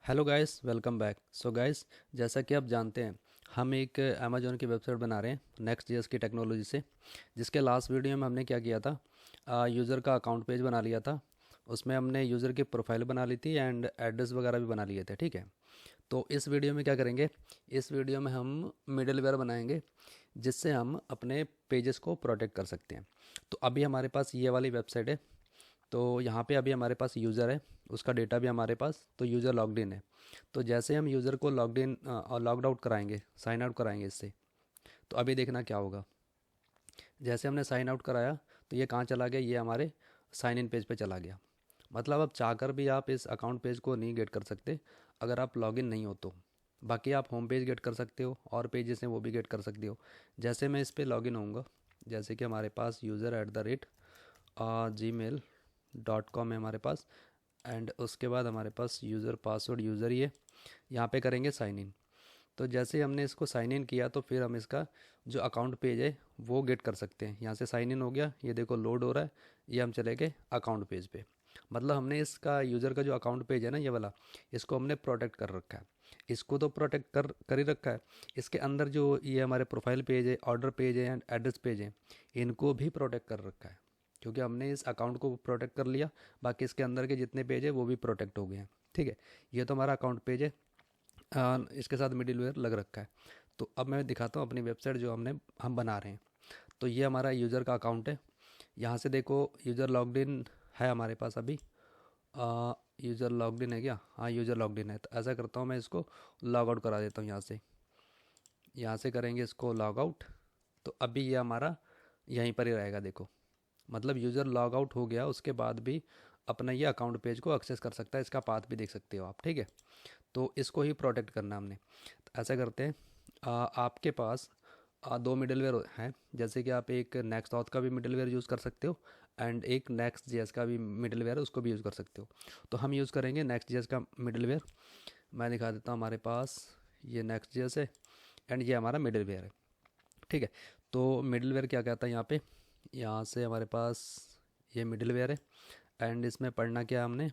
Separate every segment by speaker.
Speaker 1: Hello guys, welcome back. So guys, जैसा कि आप जानते हैं, हम एक अमेजोन की वेबसाइट बना रहे हैं नेक्स्ट जेएस की टेक्नोलॉजी से। जिसके लास्ट वीडियो में हमने क्या किया था, यूज़र का अकाउंट पेज बना लिया था। उसमें हमने यूज़र की प्रोफाइल बना ली थी एंड एड्रेस वगैरह भी बना लिए थे, ठीक है। तो इस वीडियो में क्या करेंगे, इस वीडियो में हम मिडलवेयर बनाएंगे जिससे हम अपने पेजेस को प्रोटेक्ट कर सकते हैं। तो अभी हमारे पास ये वाली वेबसाइट है। तो यहाँ पे अभी हमारे पास यूज़र है, उसका डेटा भी हमारे पास, तो यूज़र लॉग्ड इन है। तो जैसे हम यूज़र को लॉग्ड इन और लॉग्ड आउट कराएंगे, साइन आउट कराएंगे इससे, तो अभी देखना क्या होगा। जैसे हमने साइन आउट कराया तो ये कहाँ चला गया, ये हमारे साइन इन पेज पे चला गया। मतलब अब चाहकर भी आप इस अकाउंट पेज को नहीं गेट कर सकते अगर आप लॉगिन नहीं हो तो। बाकी आप होम पेज गेट कर सकते हो और पेजेस हैं वो भी गेट कर सकते हो। जैसे मैं इस पर लॉगिन होऊंगा, जैसे कि हमारे पास user at the rate gmail.com है हमारे पास। एंड उसके बाद हमारे पास यूज़र पासवर्ड यूज़र ही है। यहाँ पे करेंगे साइन इन। तो जैसे ही हमने इसको साइन इन किया तो फिर हम इसका जो अकाउंट पेज है वो गेट कर सकते हैं। यहाँ से साइन इन हो गया, ये देखो लोड हो रहा है। ये हम चले गए अकाउंट पेज पे। मतलब हमने इसका यूज़र का जो अकाउंट पेज है ना, ये वाला, इसको हमने प्रोटेक्ट कर रखा है। इसको तो प्रोटेक्ट कर ही रखा है। इसके अंदर जो ये हमारे प्रोफाइल पेज है, ऑर्डर पेज है एंड एड्रेस पेज है, इनको भी प्रोटेक्ट कर रखा है। क्योंकि हमने इस अकाउंट को प्रोटेक्ट कर लिया, बाकी इसके अंदर के जितने पेज है वो भी प्रोटेक्ट हो गए हैं, ठीक है। ये तो हमारा अकाउंट पेज है। इसके साथ मिडिलवेयर लग रखा है। तो अब मैं दिखाता हूँ अपनी वेबसाइट जो हम बना रहे हैं। तो ये हमारा यूज़र का अकाउंट है। यहाँ से देखो, यूज़र लॉग्ड इन है हमारे पास अभी। यूज़र लॉग्ड इन है क्या? हाँ, यूज़र लॉग्ड इन है। तो ऐसा करता हूँ, मैं इसको लॉग आउट करा देता हूँ यहाँ से करेंगे इसको लॉग आउट। तो अभी ये हमारा यहीं पर ही रहेगा, देखो। मतलब यूज़र लॉग आउट हो गया, उसके बाद भी अपना ये अकाउंट पेज को एक्सेस कर सकता है। इसका पाथ भी देख सकते हो आप, ठीक है। तो इसको ही प्रोटेक्ट करना हमने। तो ऐसा करते हैं, आपके पास दो मिडलवेयर हैं। जैसे कि आप एक नेक्स्ट ऑथ का भी मिडलवेयर यूज़ कर सकते हो एंड एक नेक्स्ट जेएस का भी मिडलवेयर है, उसको भी यूज़ कर सकते हो। तो हम यूज़ करेंगे नेक्स्ट जेएस का मिडलवेयर। मैं दिखा देता हूँ, हमारे पास ये नेक्स्ट जेएस है एंड ये हमारा मिडलवेयर है, ठीक है। तो मिडलवेयर क्या कहता है यहाँ पे, यहाँ से हमारे पास ये मिडलवेयर है। एंड इसमें पढ़ना क्या है हमने,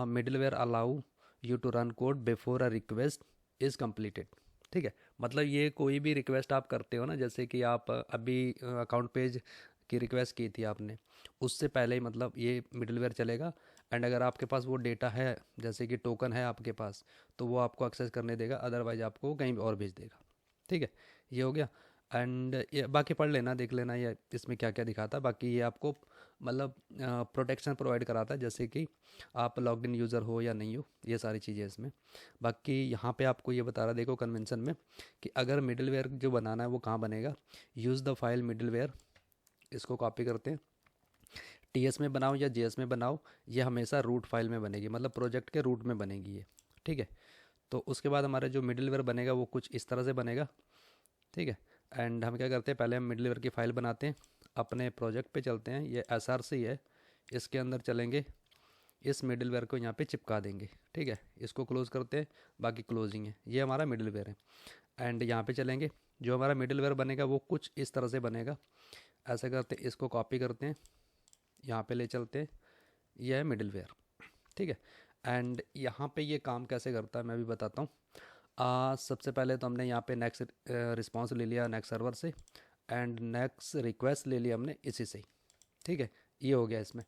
Speaker 1: middleware allow you to run code before a request is completed, ठीक है। मतलब ये कोई भी रिक्वेस्ट आप करते हो ना, जैसे कि आप अभी अकाउंट पेज की रिक्वेस्ट की थी आपने, उससे पहले ही मतलब ये मिडलवेयर चलेगा। एंड अगर आपके पास वो डेटा है, जैसे कि टोकन है आपके पास, तो वो आपको एक्सेस करने देगा, अदरवाइज आपको कहीं और भेज देगा, ठीक है। ये हो गया। एंड ये बाकी पढ़ लेना, देख लेना ये इसमें क्या क्या दिखाता है। बाकी ये आपको मतलब प्रोटेक्शन प्रोवाइड कराता है, जैसे कि आप लॉग्ड इन यूज़र हो या नहीं हो, ये सारी चीज़ें इसमें। बाकी यहाँ पे आपको ये बता रहा, देखो कन्वेंशन में, कि अगर मिडलवेयर जो बनाना है वो कहाँ बनेगा। यूज़ द फाइल मिडलवेयर, इसको कॉपी करते हैं। टीएस में बनाओ या जेएस में बनाओ, ये हमेशा रूट फाइल में बनेगी, मतलब प्रोजेक्ट के रूट में बनेगी ये, ठीक है। तो उसके बाद हमारा जो मिडलवेयर बनेगा वो कुछ इस तरह से बनेगा, ठीक है। एंड हम क्या करते हैं, पहले हम मिडलवेयर की फ़ाइल बनाते हैं। अपने प्रोजेक्ट पे चलते हैं, ये एसआरसी है, इसके अंदर चलेंगे, इस मिडलवेयर को यहाँ पे चिपका देंगे, ठीक है। इसको क्लोज़ करते हैं, बाकी क्लोजिंग है, ये हमारा मिडलवेयर है। एंड यहाँ पे चलेंगे, जो हमारा मिडलवेयर बनेगा वो कुछ इस तरह से बनेगा। ऐसा करते हैं, इसको कॉपी करते हैं, यहाँ पे ले चलते हैं, यह है मिडलवेयर, ठीक है। एंड यहाँ पे ये काम कैसे करता है मैं भी बताता हूँ। सबसे पहले तो हमने यहाँ पे नेक्स्ट रिस्पॉन्स ले लिया नेक्स्ट सर्वर से, एंड नेक्स्ट रिक्वेस्ट ले लिया हमने इसी से ही, ठीक है। ये हो गया इसमें।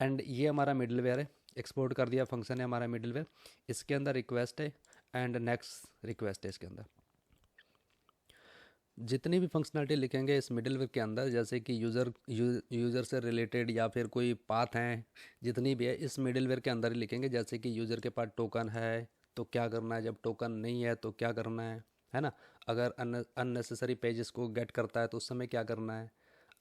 Speaker 1: एंड ये हमारा मिडलवेयर है, एक्सपोर्ट कर दिया फंक्शन है हमारा मिडलवेयर। इसके अंदर रिक्वेस्ट है एंड नेक्स्ट रिक्वेस्ट है। इसके अंदर जितनी भी फंक्शनलिटी लिखेंगे इस मिडलवेयर के अंदर, जैसे कि यूज़र से रिलेटेड या फिर कोई पाथ हैं, जितनी भी है इस मिडलवेयर के अंदर ही लिखेंगे। जैसे कि यूज़र के पास टोकन है तो क्या करना है, जब टोकन नहीं है तो क्या करना है ना। अगर अननेसेसरी पेजेस को गेट करता है तो उस समय क्या करना है।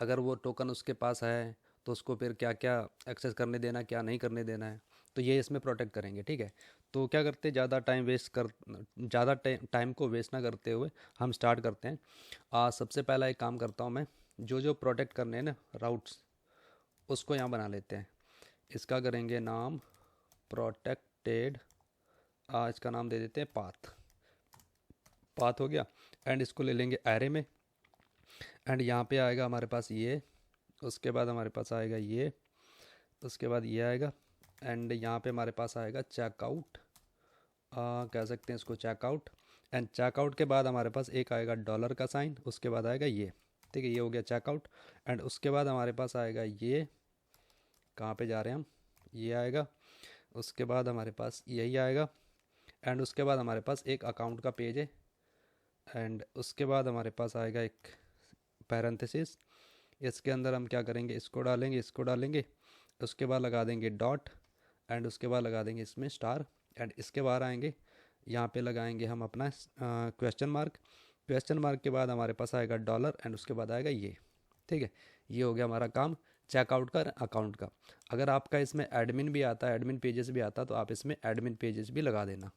Speaker 1: अगर वो टोकन उसके पास है तो उसको फिर क्या क्या एक्सेस करने देना है, क्या नहीं करने देना है। तो ये इसमें प्रोटेक्ट करेंगे, ठीक है। तो क्या करते, ज़्यादा टाइम को वेस्ट ना करते हुए हम स्टार्ट करते हैं। सबसे पहला एक काम करता हूँ मैं, जो जो प्रोटेक्ट करने हैं ना राउट्स, उसको यहाँ बना लेते हैं। इसका करेंगे नाम प्रोटेक्टेड, इसका नाम दे देते हैं पाथ। पाथ हो गया। एंड इसको ले लेंगे एरे में। एंड यहाँ पे आएगा हमारे पास ये, उसके बाद हमारे पास आएगा ये, उसके बाद ये आएगा। एंड यहाँ पे हमारे पास आएगा चेकआउट कह सकते हैं इसको चेकआउट। एंड चेकआउट के बाद हमारे पास एक आएगा डॉलर का साइन, उसके बाद आएगा ये, ठीक है, ये हो गया चेकआउट। एंड उसके बाद हमारे पास आएगा ये, कहाँ पे जा रहे हैं हम, ये आएगा। उसके बाद हमारे पास यही आएगा। एंड उसके बाद हमारे पास एक अकाउंट का पेज है। एंड उसके बाद हमारे पास आएगा एक पैरेंथेसिस, इसके अंदर हम क्या करेंगे, इसको डालेंगे, इसको डालेंगे, उसके बाद लगा देंगे डॉट, एंड उसके बाद लगा देंगे इसमें स्टार। एंड इसके बाद आएंगे, यहाँ पे लगाएंगे हम अपना क्वेश्चन मार्क। क्वेश्चन मार्क के बाद हमारे पास आएगा डॉलर, एंड उसके बाद आएगा ये, ठीक है। ये हो गया हमारा काम चेकआउट का, अकाउंट का। अगर आपका इसमें एडमिन भी आता है, एडमिन पेजेस भी आता है, तो आप इसमें एडमिन पेजेस भी लगा देना,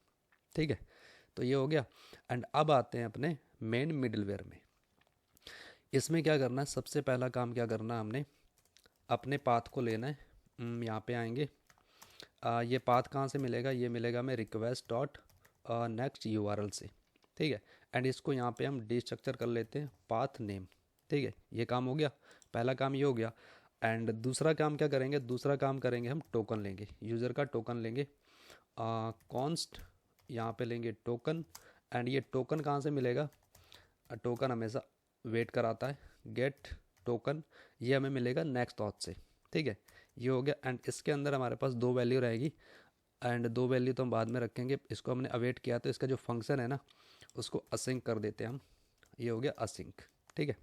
Speaker 1: ठीक है। तो ये हो गया। एंड अब आते हैं अपने मेन मिडलवेयर में। इसमें क्या करना है, सबसे पहला काम क्या करना है, हमने अपने पाथ को लेना है। यहाँ पे आएंगे, ये पाथ कहाँ से मिलेगा, ये मिलेगा हमें रिक्वेस्ट डॉट नेक्स्ट यूआरएल से, ठीक है। एंड इसको यहाँ पे हम डिस्ट्रक्चर कर लेते हैं पाथ नेम, ठीक है। ये काम हो गया, पहला काम ये हो गया। एंड दूसरा काम क्या करेंगे, दूसरा काम करेंगे हम टोकन लेंगे, यूज़र का टोकन लेंगे, कॉन्स्ट यहाँ पे लेंगे टोकन। एंड ये टोकन कहाँ से मिलेगा, टोकन हमेशा वेट कराता है, गेट टोकन, ये हमें मिलेगा नेक्स्ट ऑथ से, ठीक है। ये हो गया। एंड इसके अंदर हमारे पास दो वैल्यू रहेगी, एंड दो वैल्यू तो हम बाद में रखेंगे, इसको हमने अवेट किया तो इसका जो फंक्शन है ना, उसको असिंक कर देते हैं हम। ये हो गया असिंक, ठीक है।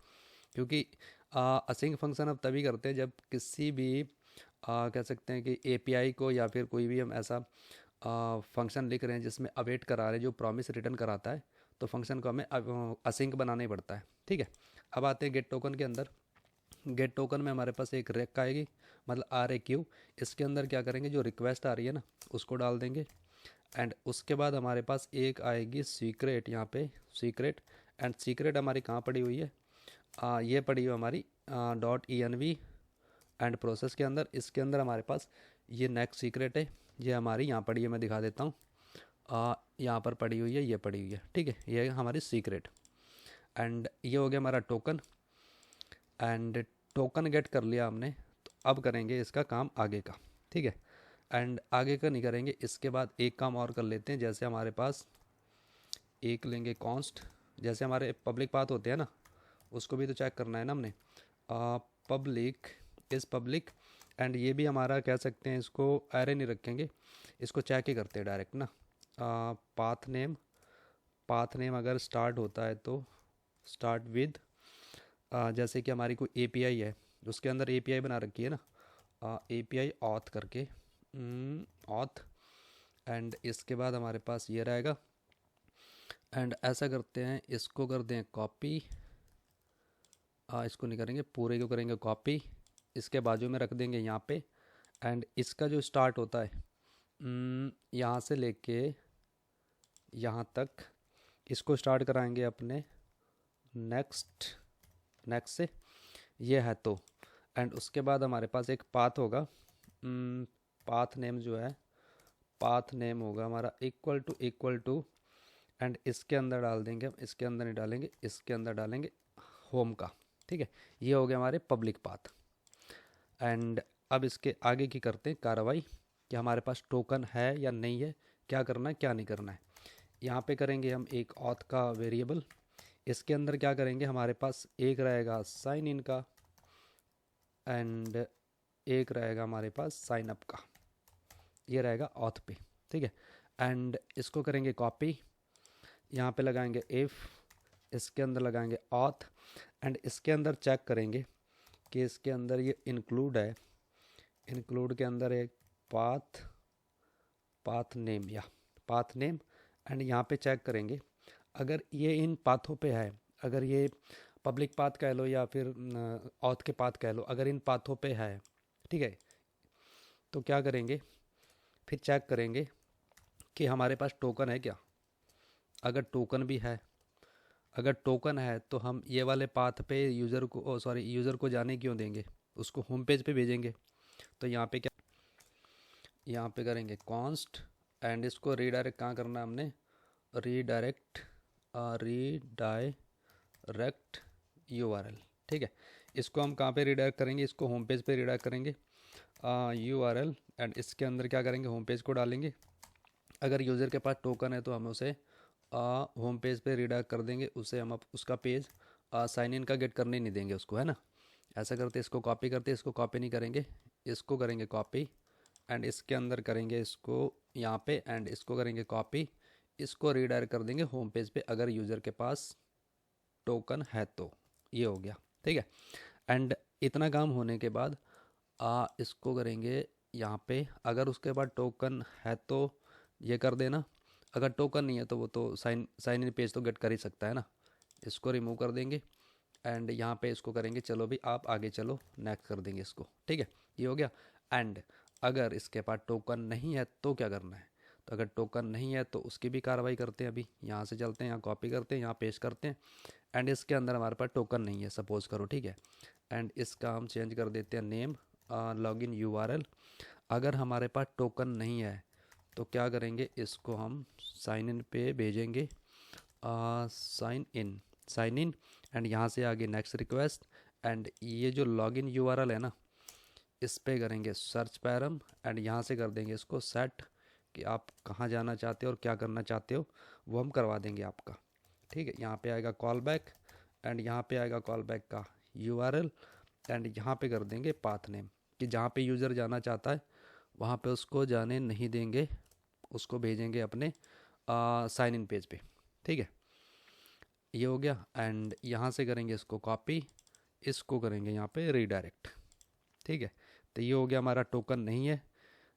Speaker 1: क्योंकि असिंक फंक्शन अब तभी करते हैं जब किसी भी कह सकते हैं कि एपीआई को या फिर कोई भी हम ऐसा फंक्शन लिख रहे हैं जिसमें अवेट करा रहे हैं, जो प्रॉमिस रिटर्न कराता है, तो फंक्शन को हमें असिंक बनाना ही पड़ता है, ठीक है। अब आते हैं गेट टोकन के अंदर। गेट टोकन में हमारे पास एक रेक आएगी, मतलब आर ए क्यू। इसके अंदर क्या करेंगे, जो रिक्वेस्ट आ रही है ना, उसको डाल देंगे। एंड उसके बाद हमारे पास एक आएगी सीक्रेट, यहाँ पे सीक्रेट। एंड सीक्रेट हमारी कहाँ पड़ी हुई है, ये पड़ी हुई हमारी dot E N V and process के अंदर। इसके अंदर हमारे पास ये नेक्स्ट सीक्रेट है, ये हमारी यहाँ पड़ी है, मैं दिखा देता हूँ, यहाँ पर पड़ी हुई है, ये पड़ी हुई है, ठीक है। ये है हमारी सीक्रेट। एंड ये हो गया हमारा टोकन। एंड टोकन गेट कर लिया हमने, तो अब करेंगे इसका काम आगे का, ठीक है। एंड आगे का नहीं करेंगे, इसके बाद एक काम और कर लेते हैं। जैसे हमारे पास एक लेंगे कॉन्स्ट, जैसे हमारे पब्लिक पाथ होते हैं ना, उसको भी तो चेक करना है ना हमने, पब्लिक इज़ पब्लिक। एंड ये भी हमारा कह सकते हैं, इसको एरे नहीं रखेंगे, इसको चेक ही करते हैं डायरेक्ट ना। पाथ नेम, पाथ नेम अगर स्टार्ट होता है तो स्टार्ट विद, जैसे कि हमारी कोई एपीआई है, उसके अंदर एपीआई बना रखी है ना, एपीआई ऑथ करके, ऑथ। एंड इसके बाद हमारे पास ये रहेगा। एंड ऐसा करते हैं, इसको कर दें कॉपी, इसको नहीं करेंगे, पूरे को करेंगे कॉपी, इसके बाजू में रख देंगे यहाँ पे। एंड इसका जो स्टार्ट होता है यहाँ से लेके यहाँ तक, इसको स्टार्ट कराएंगे अपने नेक्स्ट, नेक्स्ट से, ये है तो। एंड उसके बाद हमारे पास एक पाथ होगा, पाथ नेम जो है, पाथ नेम होगा हमारा इक्वल टू। एंड इसके अंदर डाल देंगे हम, इसके अंदर नहीं डालेंगे, इसके अंदर डालेंगे होम का, ठीक है। ये हो गया हमारे पब्लिक पाथ। एंड अब इसके आगे की करते हैं कार्रवाई, कि हमारे पास टोकन है या नहीं है, क्या करना है क्या नहीं करना है। यहाँ पे करेंगे हम एक ऑथ का वेरिएबल, इसके अंदर क्या करेंगे, हमारे पास एक रहेगा साइन इन का, एंड एक रहेगा हमारे पास साइन अप का, ये रहेगा ऑथ पे, ठीक है। एंड इसको करेंगे कॉपी, यहाँ पे लगाएंगे इफ़, इसके अंदर लगाएंगे ऑथ। एंड इसके अंदर चेक करेंगे कि इसके अंदर ये इंक्लूड है, इंक्लूड के अंदर एक पाथ, पाथ नेम या पाथ नेम। एंड यहाँ पे चेक करेंगे अगर ये इन पाथों पे है, अगर ये पब्लिक पाथ कह लो या फिर ऑथ के पाथ कह लो, अगर इन पाथों पे है, ठीक है, तो क्या करेंगे, फिर चेक करेंगे कि हमारे पास टोकन है क्या। अगर टोकन भी है, अगर टोकन है तो हम ये वाले पाथ पे यूज़र को, सॉरी यूज़र को जाने क्यों देंगे, उसको होम पेज पे भेजेंगे। तो यहाँ पे क्या, यहाँ पे करेंगे कॉन्स्ट। एंड इसको रीडायरेक्ट कहाँ करना है हमने, रीडायरेक्ट, रीडायरेक्ट यूआरएल, ठीक है। इसको हम कहाँ पे रीडायरेक्ट करेंगे, इसको होम पेज पे रीडायरेक्ट करेंगे यूआरएल। एंड इसके अंदर क्या करेंगे, होम पेज को डालेंगे। अगर यूज़र के पास टोकन है तो हम उसे होम पेज पे रीडायरेक्ट कर देंगे, उसे हम उसका पेज साइन इन का गेट करने नहीं देंगे उसको, है ना। ऐसा करते इसको कॉपी करते, इसको कॉपी नहीं करेंगे, इसको करेंगे कॉपी एंड इसके अंदर करेंगे इसको यहाँ पे एंड इसको करेंगे कॉपी, इसको रीडायरेक्ट कर देंगे होम पेज पे अगर यूज़र के पास टोकन है तो। ये हो गया, ठीक है। एंड इतना काम होने के बाद इसको करेंगे यहाँ पे, अगर उसके बाद टोकन है तो ये कर देना, अगर टोकन नहीं है तो वो तो साइन इन पेज तो गेट कर ही सकता है ना। इसको रिमूव कर देंगे एंड यहाँ पे इसको करेंगे चलो भी आप आगे चलो, नेक्स्ट कर देंगे इसको, ठीक है। ये हो गया। एंड अगर इसके पास टोकन नहीं है तो क्या करना है, तो अगर टोकन नहीं है तो उसकी भी कार्रवाई करते हैं। अभी यहाँ से चलते हैं, यहाँ कॉपी करते हैं, यहाँ पेस्ट करते हैं एंड इसके अंदर हमारे पास टोकन नहीं है सपोज करो, ठीक है। एंड इसका हम चेंज कर देते हैं नेम, लॉगिन यूआरएल। अगर हमारे पास टोकन नहीं है तो क्या करेंगे, इसको हम साइन इन पे भेजेंगे, साइन इन एंड यहाँ से आगे नेक्स्ट रिक्वेस्ट एंड ये जो लॉगिन यूआरएल है ना, इस पे करेंगे सर्च पैरम एंड यहाँ से कर देंगे इसको सेट कि आप कहाँ जाना चाहते हो और क्या करना चाहते हो, वो हम करवा देंगे आपका, ठीक है। यहाँ पे आएगा कॉल बैक एंड यहाँ पे आएगा कॉल बैक का यूआरएल एंड यहाँ पे कर देंगे पाथ नेम कि जहाँ पे यूज़र जाना चाहता है वहाँ पे उसको जाने नहीं देंगे, उसको भेजेंगे अपने साइन इन पेज पे, ठीक है। ये हो गया एंड यहाँ से करेंगे इसको कॉपी, इसको करेंगे यहाँ पे रीडायरेक्ट, ठीक है। तो ये हो गया हमारा टोकन नहीं है।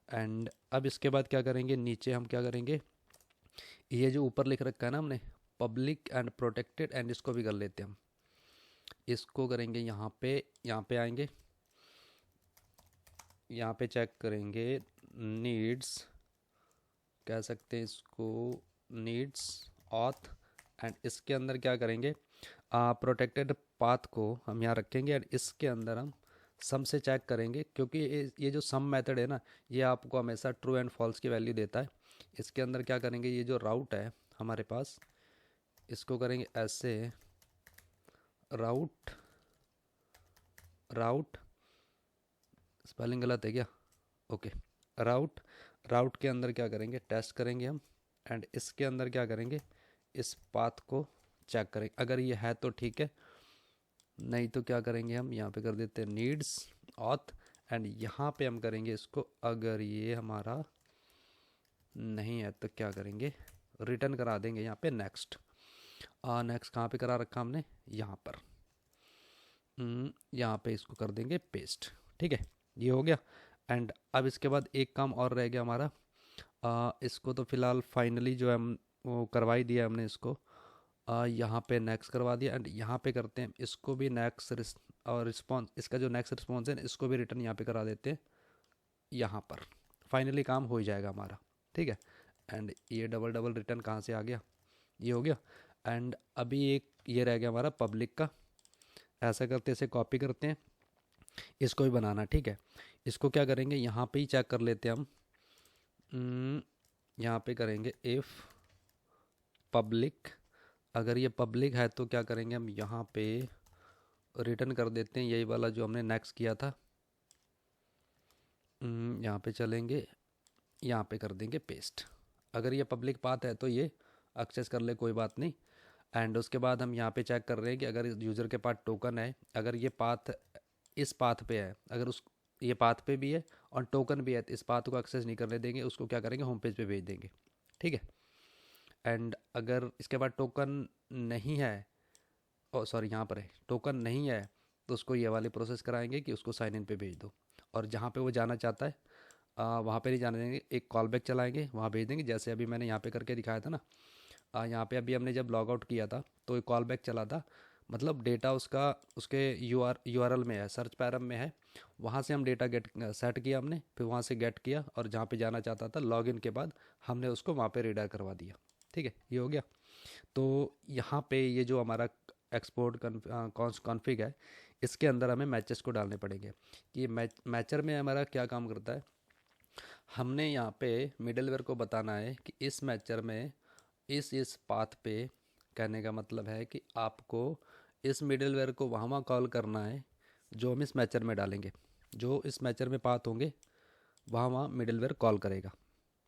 Speaker 1: एंड अब इसके बाद क्या करेंगे, नीचे हम क्या करेंगे, ये जो ऊपर लिख रखा है ना हमने पब्लिक एंड प्रोटेक्टेड एंड इसको भी कर लेते हैं हम, इसको करेंगे यहाँ पे आएंगे, यहाँ पे चेक करेंगे नीड्स, कह सकते हैं इसको नीड्स ऑथ एंड इसके अंदर क्या करेंगे, प्रोटेक्टेड पाथ को हम यहाँ रखेंगे एंड इसके अंदर हम सम से चेक करेंगे क्योंकि ये जो सम मेथड है ना ये आपको हमेशा ट्रू एंड फॉल्स की वैल्यू देता है। इसके अंदर क्या करेंगे, ये जो राउट है हमारे पास इसको करेंगे ऐसे, राउट राउट स्पेलिंग गलत है क्या, ओके, राउट राउट के अंदर क्या करेंगे टेस्ट करेंगे हम एंड इसके अंदर क्या करेंगे इस पाथ को चेक करेंगे, अगर ये है तो ठीक है, नहीं तो क्या करेंगे हम यहाँ पे कर देते हैं नीड्स ऑथ एंड यहाँ पे हम करेंगे इसको, अगर ये हमारा नहीं है तो क्या करेंगे रिटर्न करा देंगे यहाँ पे नेक्स्ट। नेक्स्ट कहाँ पे करा रखा हमने, यहाँ पर, यहाँ पे इसको कर देंगे पेस्ट, ठीक है। ये हो गया एंड अब इसके बाद एक काम और रह गया हमारा, इसको तो फिलहाल फाइनली जो है हम वो करवा ही दिया हमने इसको, यहाँ पे नेक्स्ट करवा दिया एंड यहाँ पे करते हैं इसको भी नेक्स्ट और रिस्पॉन्स, इसका जो नेक्स्ट रिस्पॉन्स है इसको भी रिटर्न यहाँ पे करा देते हैं, यहाँ पर फाइनली काम हो ही जाएगा हमारा, ठीक है। एंड ये डबल डबल रिटर्न कहाँ से आ गया, ये हो गया। एंड अभी एक ये रह गया हमारा पब्लिक का, ऐसा करते इसे कॉपी करते हैं, इसको भी बनाना, ठीक है। इसको क्या करेंगे यहाँ पे ही चेक कर लेते हैं हम, यहाँ पे करेंगे इफ़ पब्लिक, अगर ये पब्लिक है तो क्या करेंगे हम यहाँ पे रिटर्न कर देते हैं यही वाला जो हमने नेक्स्ट किया था, यहाँ पे चलेंगे, यहाँ पे कर देंगे पेस्ट, अगर ये पब्लिक पाथ है तो ये एक्सेस कर ले कोई बात नहीं। एंड उसके बाद हम यहाँ पे चेक कर रहे हैं कि अगर यूज़र के पास टोकन है, अगर ये पाथ इस पाथ पे है, अगर उस ये पाथ पे भी है और टोकन भी है तो इस पाथ को एक्सेस नहीं करने देंगे, उसको क्या करेंगे होम पेज पे भेज देंगे, ठीक है। एंड अगर इसके बाद टोकन नहीं है, ओ सॉरी यहाँ पर है टोकन नहीं है, तो उसको ये वाली प्रोसेस कराएंगे कि उसको साइन इन पे भेज दो और जहाँ पे वो जाना चाहता है वहाँ पे नहीं जाने देंगे, एक कॉल बैक चलाएंगे वहाँ भेज देंगे, जैसे अभी मैंने यहाँ पे करके दिखाया था ना। यहाँ पे अभी हमने जब लॉग आउट किया था तो एक कॉल बैक चला था, मतलब डेटा उसका उसके यूआरएल में है, सर्च पैरम में है, वहाँ से हम डेटा गेट सेट किया हमने, फिर वहाँ से गेट किया और जहाँ पे जाना चाहता था लॉगिन के बाद हमने उसको वहाँ पे रीडायरेक्ट करवा दिया, ठीक है। ये हो गया। तो यहाँ पे ये जो हमारा एक्सपोर्ट कॉन्फ़िग है इसके अंदर हमें मैचेस को डालने पड़ेंगे। ये मैचर में हमारा क्या काम करता है, हमने यहाँ पे मिडलवेयर को बताना है कि इस मैचर में इस पाथ पे, कहने का मतलब है कि आपको इस मिडलवेयर को वहाँ कॉल करना है जो हम इस मैचर में डालेंगे, जो इस मैचर में पाथ होंगे वहाँ मिडलवेयर कॉल करेगा,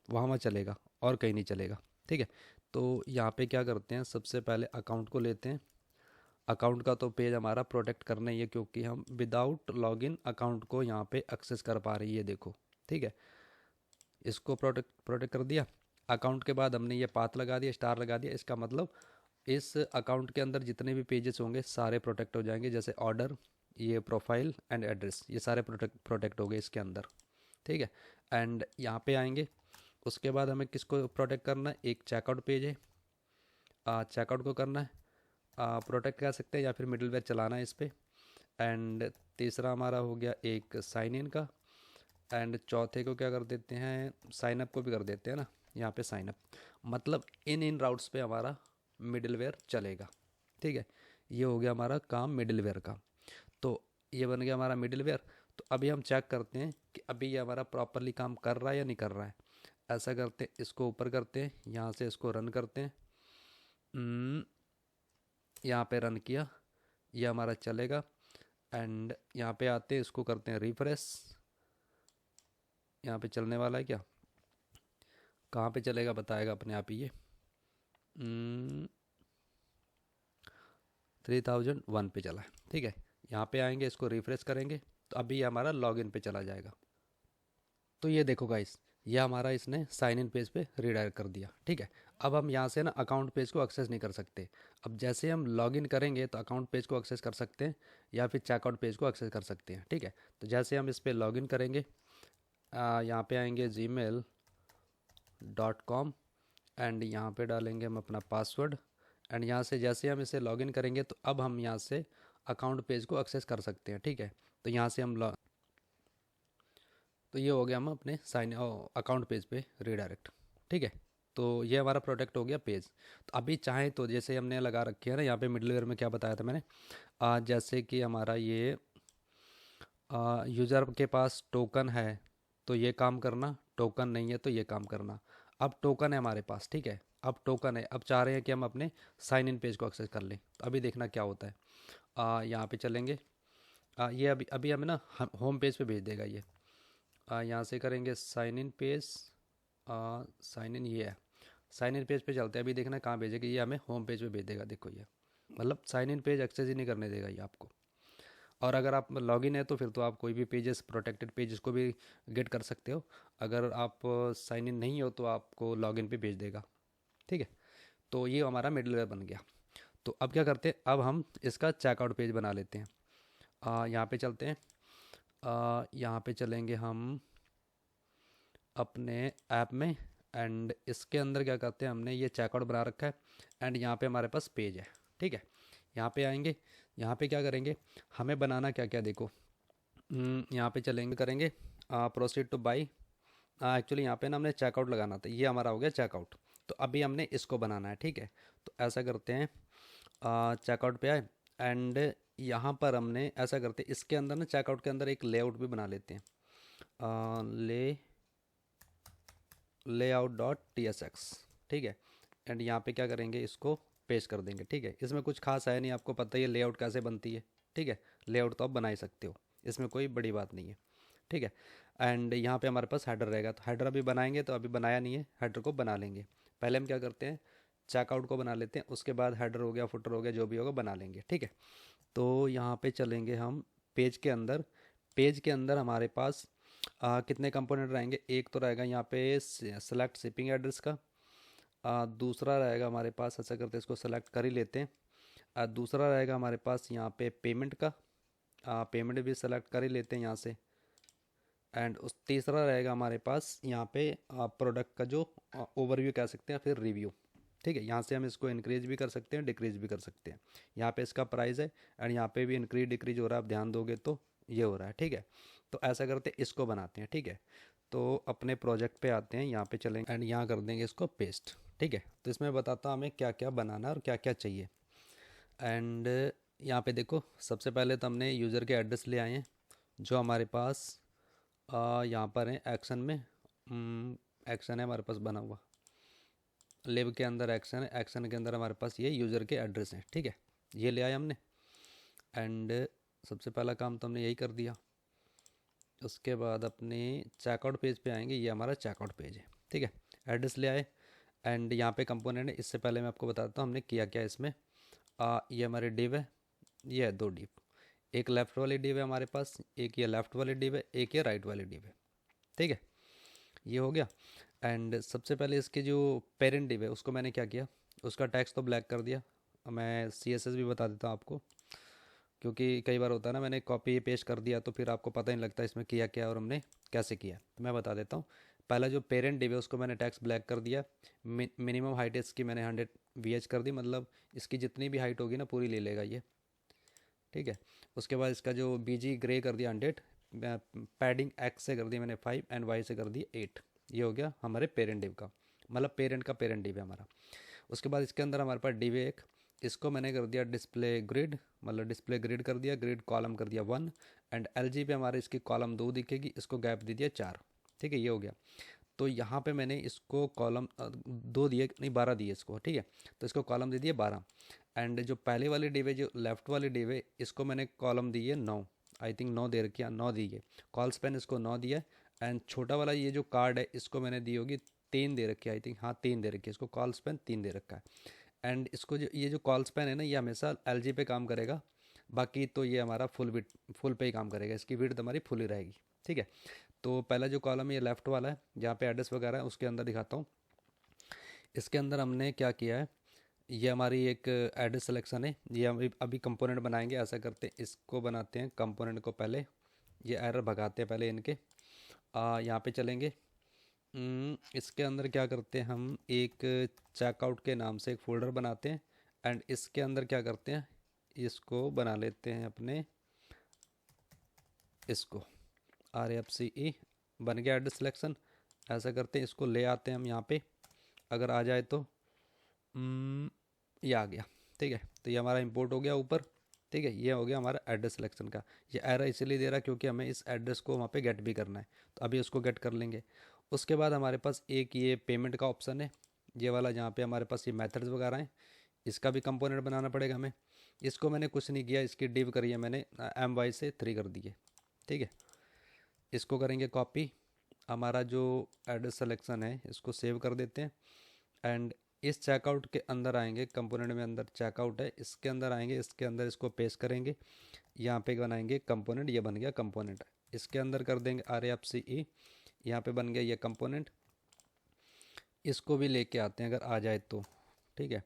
Speaker 1: वहाँ चलेगा और कहीं नहीं चलेगा। ठीक है, तो यहाँ पे क्या करते हैं, सबसे पहले अकाउंट को लेते हैं। अकाउंट का तो पेज हमारा प्रोटेक्ट करना ही है, क्योंकि हम विदाउट लॉगिन अकाउंट को यहाँ पे एक्सेस कर पा रही है, देखो। ठीक है, इसको प्रोटेक्ट प्रोटेक्ट कर दिया। अकाउंट के बाद हमने ये पाथ लगा दिया, स्टार लगा दिया, इसका मतलब इस अकाउंट के अंदर जितने भी पेजेस होंगे सारे प्रोटेक्ट हो जाएंगे, जैसे ऑर्डर, ये प्रोफाइल एंड एड्रेस, ये सारे प्रोटेक्ट हो गए इसके अंदर। ठीक है, एंड यहाँ पे आएंगे। उसके बाद हमें किसको प्रोटेक्ट करना है, एक चेकआउट पेज है, चेकआउट को करना है प्रोटेक्ट कर सकते हैं, या फिर मिडलवेयर चलाना है इस पर। एंड तीसरा हमारा हो गया एक साइन इन का। एंड चौथे को क्या कर देते हैं, साइन अप को भी कर देते हैं ना, यहाँ पे साइन अप। मतलब इन राउट्स पे हमारा मिडलवेयर चलेगा। ठीक है, ये हो गया हमारा काम मिडलवेयर का। तो ये बन गया हमारा मिडलवेयर। तो अभी हम चेक करते हैं कि अभी ये हमारा प्रॉपरली काम कर रहा है या नहीं कर रहा है। ऐसा करते हैं, इसको ऊपर करते हैं, यहाँ से इसको रन करते हैं। यहाँ पे रन किया, ये हमारा चलेगा। एंड यहाँ पे आते हैं, इसको करते हैं रिफ्रेश। यहाँ पे चलने वाला है क्या, कहाँ पे चलेगा बताएगा अपने आप ही ये। 3001 पे चला है। ठीक है, यहाँ पे आएंगे, इसको रिफ्रेश करेंगे, तो अभी ये हमारा लॉगिन पे चला जाएगा। तो ये देखो गाइस, ये हमारा इसने साइन इन पेज पे रीडायरेक्ट कर दिया। ठीक है, अब हम यहाँ से ना अकाउंट पेज को एक्सेस नहीं कर सकते। अब जैसे हम लॉगिन करेंगे तो अकाउंट पेज को एक्सेस कर सकते हैं, या फिर चेकआउट पेज को एक्सेस कर सकते हैं। ठीक है, तो जैसे हम इस पर लॉगिन करेंगे, यहाँ पे आएंगे gmail.com, एंड यहाँ पे डालेंगे हम अपना पासवर्ड। एंड यहाँ से जैसे हम इसे लॉगिन करेंगे तो अब हम यहाँ से अकाउंट पेज को एक्सेस कर सकते हैं। ठीक है, तो यहाँ से हम तो ये हो गया हम अपने साइन अकाउंट पेज पे रीडायरेक्ट। ठीक है, तो ये हमारा प्रोटेक्ट हो गया पेज। तो अभी चाहे तो जैसे हमने लगा रखी है ना, यहाँ पे मिडलवेयर में क्या बताया था मैंने, जैसे कि हमारा ये यूज़र के पास टोकन है तो ये काम करना, टोकन नहीं है तो ये काम करना। अब टोकन है हमारे पास, ठीक है, अब टोकन है, अब चाह रहे हैं कि हम अपने साइन इन पेज को एक्सेस कर लें। तो अभी देखना क्या होता है, यहाँ पे चलेंगे। ये अभी अभी हमें ना होम पेज पे भेज देगा ये। यहाँ से करेंगे sign in page, sign in, ये है साइन इन पेज पे चलते हैं। अभी देखना कहाँ भेजेगा, ये हमें होम पेज पे भेज देगा, देखो ये। मतलब साइन इन पेज एक्सेस ही नहीं करने देगा ये आपको। और अगर आप लॉगिन है तो फिर तो आप कोई भी पेजेस, प्रोटेक्टेड पेजेस को भी गेट कर सकते हो। अगर आप साइन इन नहीं हो तो आपको लॉगिन पे भेज देगा। ठीक है, तो ये हमारा मिडलवेयर बन गया। तो अब क्या करते हैं, अब हम इसका चेकआउट पेज बना लेते हैं। यहाँ पे चलते हैं, यहाँ पे चलेंगे हम अपने ऐप में। एंड इसके अंदर क्या करते हैं, हमने ये चेकआउट बना रखा है। एंड यहाँ पे हमारे पास पेज है। ठीक है, यहाँ पे आएंगे, यहाँ पे क्या करेंगे, हमें बनाना क्या क्या देखो। यहाँ पे चलेंगे, करेंगे प्रोसीड टू बाई। एक्चुअली यहाँ पे ना हमने चेकआउट लगाना था, ये हमारा हो गया चेकआउट। तो अभी हमने इसको बनाना है। ठीक है, तो ऐसा करते हैं, चेकआउट पे आए। एंड यहाँ पर हमने ऐसा करते हैं, इसके अंदर ना चेकआउट के अंदर एक लेआउट भी बना लेते हैं, layout.tsx। ठीक है, एंड यहाँ पे क्या करेंगे, इसको पेस्ट कर देंगे। ठीक है, इसमें कुछ खास है नहीं, आपको पता ही है लेआउट कैसे बनती है। ठीक है, लेआउट तो आप बना ही सकते हो, इसमें कोई बड़ी बात नहीं है। ठीक है, एंड यहाँ पे हमारे पास हेडर रहेगा, तो हेडर अभी बनाएंगे, तो अभी बनाया नहीं है, हेडर को बना लेंगे। पहले हम क्या करते हैं, चेकआउट को बना लेते हैं, उसके बाद हेडर हो गया, फुटर हो गया, जो भी होगा बना लेंगे। ठीक है, तो यहाँ पे चलेंगे हम पेज के अंदर। पेज के अंदर हमारे पास कितने कंपोनेंट रहेंगे, एक तो रहेगा यहाँ पे सेलेक्ट शिपिंग एड्रेस का। दूसरा रहेगा हमारे पास, ऐसा करते हैं इसको सेलेक्ट कर ही लेते हैं। दूसरा रहेगा हमारे पास यहाँ पे पेमेंट का, पेमेंट भी सेलेक्ट कर ही लेते हैं यहाँ से। एंड उस तीसरा रहेगा हमारे पास यहाँ पे प्रोडक्ट का जो ओवरव्यू कह सकते हैं, फिर रिव्यू। ठीक है, यहाँ से हम इसको इंक्रीज भी कर सकते हैं, डिक्रीज भी कर सकते हैं। यहाँ पे इसका प्राइस है, एंड यहाँ पे भी इंक्रीज डिक्रीज हो रहा है, आप ध्यान दोगे तो ये हो रहा है। ठीक है, तो ऐसा करते हैं, इसको बनाते हैं। ठीक है, तो अपने प्रोजेक्ट पे आते हैं, यहाँ पे चलेंगे एंड यहाँ कर देंगे इसको पेस्ट। ठीक है, तो इसमें बताता हूँ हमें क्या क्या बनाना है और क्या क्या चाहिए। एंड यहाँ पे देखो, सबसे पहले तो हमने यूज़र के एड्रेस ले आए हैं, जो हमारे पास यहाँ पर है एक्शन में। एक्शन है हमारे पास बना हुआ, लिव के अंदर एक्शन है, एक्शन के अंदर हमारे पास ये यूज़र के एड्रेस हैं। ठीक है, ये ले आए हमने। एंड सबसे पहला काम तो हमने यही कर दिया। उसके बाद अपने चेकआउट पेज पे आएंगे, ये हमारा चेकआउट पेज है। ठीक है, एड्रेस ले आए, एंड यहाँ पे कंपोनेंट है। इससे पहले मैं आपको बताता हूँ हमने किया क्या इसमें। ये हमारे डिव है, ये है 2 डिव, एक लेफ़्ट वाली डिव है हमारे पास, एक ये लेफ़्ट वाली डिव है, एक ये राइट वाली डिव है। ठीक है, ये हो गया। एंड सबसे पहले इसके जो पेरेंट डिव है उसको मैंने क्या किया, उसका टेक्स्ट तो ब्लैक कर दिया। मैं CSS भी बता देता हूँ आपको, क्योंकि कई बार होता है ना, मैंने कॉपी पेस्ट कर दिया तो फिर आपको पता ही नहीं लगता इसमें किया क्या और हमने कैसे किया। तो मैं बता देता हूँ। पहला जो पेरेंट डिव है उसको मैंने टेक्स्ट ब्लैक कर दिया। मिनिमम हाइट इसकी मैंने 100 VH कर दी, मतलब इसकी जितनी भी हाइट होगी ना पूरी ले लेगा ये। ठीक है, उसके बाद इसका जो BG ग्रे कर दिया 100, पैडिंग X से कर दी मैंने 5 एंड Y से कर दी 8। ये हो गया हमारे पेरेंट डिव का, मतलब पेरेंट का पेरेंट डिव है हमारा। उसके बाद इसके अंदर हमारे पास डिव है एक, इसको मैंने कर दिया डिस्प्ले ग्रिड, मतलब डिस्प्ले ग्रिड कर दिया, ग्रिड कॉलम कर दिया 1 एंड LG पे हमारे इसकी कॉलम 2 दिखेगी, इसको गैप दे दिया 4। ठीक है, ये हो गया। तो यहाँ पे मैंने इसको कॉलम 2 दिए, नहीं 12 दिए इसको। ठीक है, तो इसको कॉलम दे दिए 12। एंड जो पहले वाली डिव है, जो लेफ्ट वाली डिव है, इसको मैंने कॉलम दी है 9, आई थिंक 9 दे रखी है, 9 दी है। कॉल स्पेन इसको 9 दिया। एंड छोटा वाला ये जो कार्ड है इसको मैंने दी होगी 3 दे रखी है, आई थिंक, हाँ 3 दे रखी है, इसको कॉल स्पेन 3 दे रखा है। एंड इसको जो ये जो कॉल स्पेन है ना, ये हमेशा LG पे काम करेगा, बाकी तो ये हमारा फुल पे ही काम करेगा, इसकी विड्थ हमारी फुल ही रहेगी। ठीक है, तो पहला जो कॉलम है ये लेफ़्ट वाला है, जहाँ पे एड्रेस वगैरह है उसके अंदर दिखाता हूँ। इसके अंदर हमने क्या किया है, ये हमारी एक एड्रेस सिलेक्शन है, ये हम अभी कंपोनेंट बनाएंगे। ऐसा करते हैं, इसको बनाते हैं कंपोनेंट को पहले, ये एरर भगाते हैं पहले इनके। यहाँ पे चलेंगे। इसके अंदर क्या करते हैं, हम एक चेकआउट के नाम से एक फ़ोल्डर बनाते हैं एंड इसके अंदर क्या करते हैं, इसको बना लेते हैं अपने, इसको RFCE बन गया एड्रेस सिलेक्शन। ऐसा करते हैं, इसको ले आते हैं हम यहाँ पे, अगर आ जाए तो ये आ गया। ठीक है, तो ये हमारा इंपोर्ट हो गया ऊपर। ठीक है, ये हो गया हमारा एड्रेस सिलेक्शन का। ये एरर इसलिए दे रहा है क्योंकि हमें इस एड्रेस को वहाँ पे गेट भी करना है, तो अभी उसको गेट कर लेंगे। उसके बाद हमारे पास एक ये पेमेंट का ऑप्शन है, ये वाला, जहाँ पे हमारे पास ये मेथड्स वगैरह हैं, इसका भी कंपोनेंट बनाना पड़ेगा हमें। इसको मैंने कुछ नहीं किया, इसकी डिव करी है मैंने, MY से 3 कर दी है। ठीक है, इसको करेंगे कॉपी, हमारा जो एड्रेस सिलेक्शन है इसको सेव कर देते हैं। एंड इस चेकआउट के अंदर आएंगे, कंपोनेंट में अंदर चेकआउट है, इसके अंदर आएंगे, इसके अंदर इसको पेस्ट करेंगे, यहाँ पे बनाएंगे कंपोनेंट, ये बन गया कंपोनेंट। इसके अंदर कर देंगे RFCE, यहाँ पे बन गया ये कंपोनेंट। इसको भी लेके आते हैं अगर आ जाए तो। ठीक है,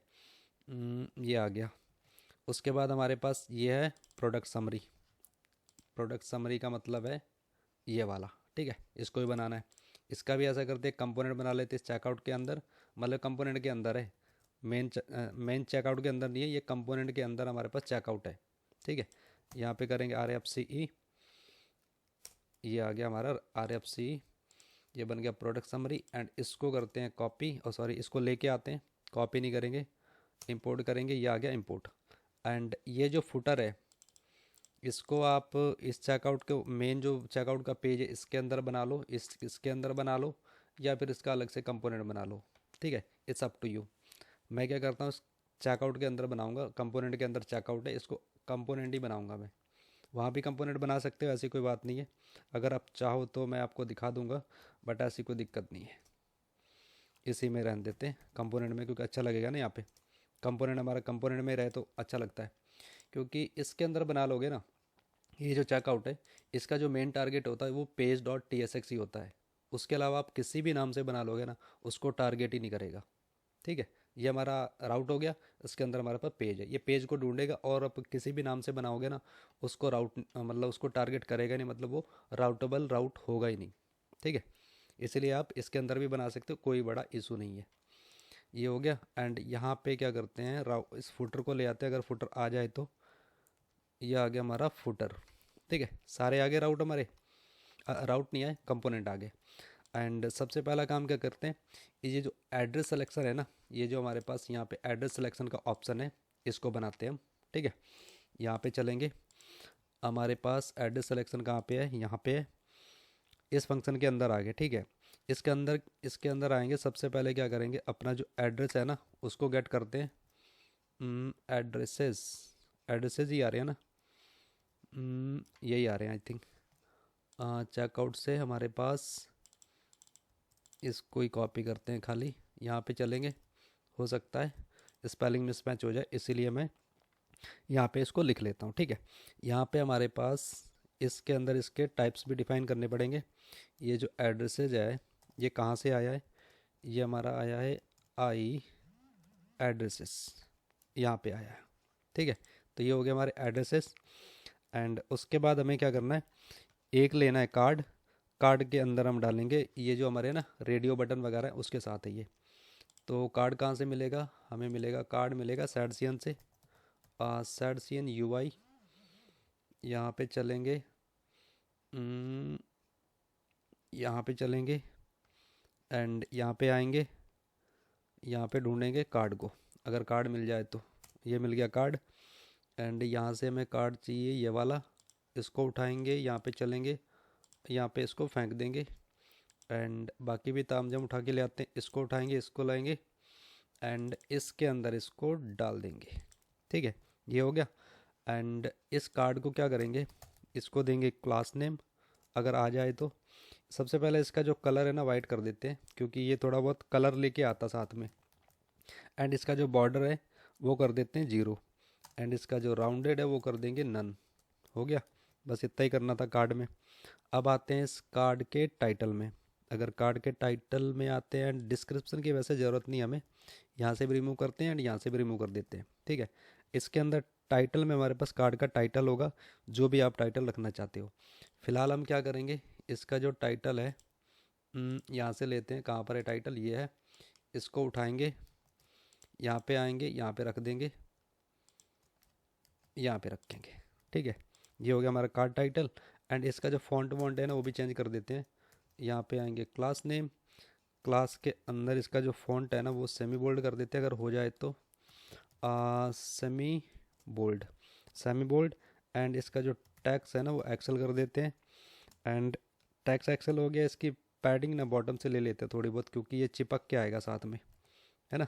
Speaker 1: ये आ गया। उसके बाद हमारे पास ये है प्रोडक्ट समरी। प्रोडक्ट समरी का मतलब है ये वाला। ठीक है, इसको भी बनाना है। इसका भी ऐसा करते हैं, कंपोनेंट बना लेते हैं इस चेकआउट के अंदर, मतलब कंपोनेंट के अंदर है, मेन चेकआउट के अंदर नहीं है, ये कंपोनेंट के अंदर हमारे पास चेकआउट है। ठीक है, यहाँ पे करेंगे RFCE, ये आ गया हमारा RFCE, ये बन गया प्रोडक्ट समरी। एंड इसको करते हैं कॉपी, और सॉरी इसको लेके आते हैं, कॉपी नहीं करेंगे, इंपोर्ट करेंगे, ये आ गया इंपोर्ट। एंड ये जो फुटर है, इसको आप इस चेकआउट के मेन जो चेकआउट का पेज है इसके अंदर बना लो, इसके अंदर बना लो, या फिर इसका अलग से कंपोनेंट बना लो। ठीक है, इट्स अप टू यू। मैं क्या करता हूँ, चेकआउट के अंदर बनाऊंगा, कंपोनेंट के अंदर चेकआउट है, इसको कंपोनेंट ही बनाऊंगा मैं। वहाँ भी कंपोनेंट बना सकते हो, ऐसी कोई बात नहीं है, अगर आप चाहो तो मैं आपको दिखा दूंगा, बट ऐसी कोई दिक्कत नहीं है। इसी में रहने देते हैं कंपोनेंट में, क्योंकि अच्छा लगेगा ना, यहाँ पे कंपोनेंट हमारा कंपोनेंट में रहे तो अच्छा लगता है। क्योंकि इसके अंदर बना लोगे ना, ये जो चेकआउट है, इसका जो मेन टारगेट होता है वो page.tsx ही होता है। उसके अलावा आप किसी भी नाम से बना लोगे ना, उसको टारगेट ही नहीं करेगा। ठीक है, ये हमारा राउट हो गया। इसके अंदर हमारे पास पेज है, ये पेज को ढूंढेगा, और आप किसी भी नाम से बनाओगे ना, उसको राउट मतलब उसको टारगेट करेगा नहीं, मतलब वो राउटेबल राउट होगा ही नहीं। ठीक है, इसलिए आप इसके अंदर भी बना सकते हो, कोई बड़ा इशू नहीं है। ये हो गया। एंड यहाँ पे क्या करते हैं, इस फुटर को ले आते हैं, अगर फुटर आ जाए तो। ये आ गया हमारा फुटर। ठीक है, सारे आगे राउट हमारे, राउट नहीं आए, कंपोनेंट आ गए। एंड सबसे पहला काम क्या करते हैं, ये जो एड्रेस सिलेक्शन है ना, ये जो हमारे पास यहाँ पे एड्रेस सिलेक्शन का ऑप्शन है, इसको बनाते हैं हम। ठीक है, यहाँ पे चलेंगे, हमारे पास एड्रेस सिलेक्शन कहाँ पे है, यहाँ पे है, इस फंक्शन के अंदर आ गए। ठीक है, इसके अंदर आएंगे, सबसे पहले क्या करेंगे, अपना जो एड्रेस है ना उसको गेट करते हैं। एड्रेसेस, एड्रेसेस ही आ रहे हैं ना, यही आ रहे हैं आई थिंक। चेकआउट से हमारे पास, इसको ही कॉपी करते हैं खाली, यहाँ पे चलेंगे, हो सकता है स्पेलिंग मिसमैच हो जाए, इसीलिए मैं यहाँ पे इसको लिख लेता हूँ। ठीक है, यहाँ पे हमारे पास इसके अंदर इसके टाइप्स भी डिफाइन करने पड़ेंगे। ये जो एड्रेसेज है ये कहाँ से आया है, ये हमारा आया है आई एड्रेसेस, यहाँ पे आया है। ठीक है, तो ये हो गया हमारे एड्रेसेस। एंड उसके बाद हमें क्या करना है, एक लेना है कार्ड। कार्ड के अंदर हम डालेंगे ये जो हमारे ना रेडियो बटन वगैरह है उसके साथ है ये। तो कार्ड कहाँ से मिलेगा, हमें मिलेगा कार्ड मिलेगा सैडसियन से, सैडसियन यूआई। यहाँ पे चलेंगे, हम्म, यहाँ पे चलेंगे एंड यहाँ पे आएंगे, यहाँ पे ढूंढेंगे कार्ड को, अगर कार्ड मिल जाए तो। ये मिल गया कार्ड। एंड यहाँ से हमें कार्ड चाहिए ये वाला, इसको उठाएंगे, यहाँ पे चलेंगे, यहाँ पे इसको फेंक देंगे। एंड बाकी भी तामझाम उठा के ले आते हैं, इसको उठाएंगे, इसको लाएंगे एंड इसके अंदर इसको डाल देंगे। ठीक है, ये हो गया। एंड इस कार्ड को क्या करेंगे, इसको देंगे क्लास नेम, अगर आ जाए तो। सबसे पहले इसका जो कलर है ना वाइट कर देते हैं, क्योंकि ये थोड़ा बहुत कलर लेके आता साथ में। एंड इसका जो बॉर्डर है वो कर देते हैं 0। एंड इसका जो राउंडेड है वो कर देंगे नन। हो गया, बस इतना ही करना था कार्ड में। अब आते हैं इस कार्ड के टाइटल में। अगर कार्ड के टाइटल में आते हैं, डिस्क्रिप्शन की वैसे ज़रूरत नहीं हमें, यहाँ से भी रिमूव करते हैं एंड यहाँ से भी रिमूव कर देते हैं। ठीक है, इसके अंदर टाइटल में हमारे पास कार्ड का टाइटल होगा, जो भी आप टाइटल रखना चाहते हो। फिलहाल हम क्या करेंगे, इसका जो टाइटल है यहाँ से लेते हैं, कहाँ पर है टाइटल, ये है। इसको उठाएंगे, यहाँ पे आएंगे, यहाँ पे रख देंगे, यहाँ पे रखेंगे। ठीक है, ये हो गया हमारा कार्ड टाइटल। एंड इसका जो फॉन्ट वॉन्ट है ना वो भी चेंज कर देते हैं। यहाँ पे आएंगे क्लास नेम, क्लास के अंदर इसका जो फॉन्ट है ना वो सेमी बोल्ड कर देते हैं, अगर हो जाए तो semi bold, semi bold. And इसका जो टैक्स है ना वो एक्सेल कर देते हैं। एंड टैक्स एक्सेल हो गया, इसकी पैडिंग ना बॉटम से ले लेते हैं थोड़ी बहुत, क्योंकि ये चिपक के आएगा साथ में, है ना।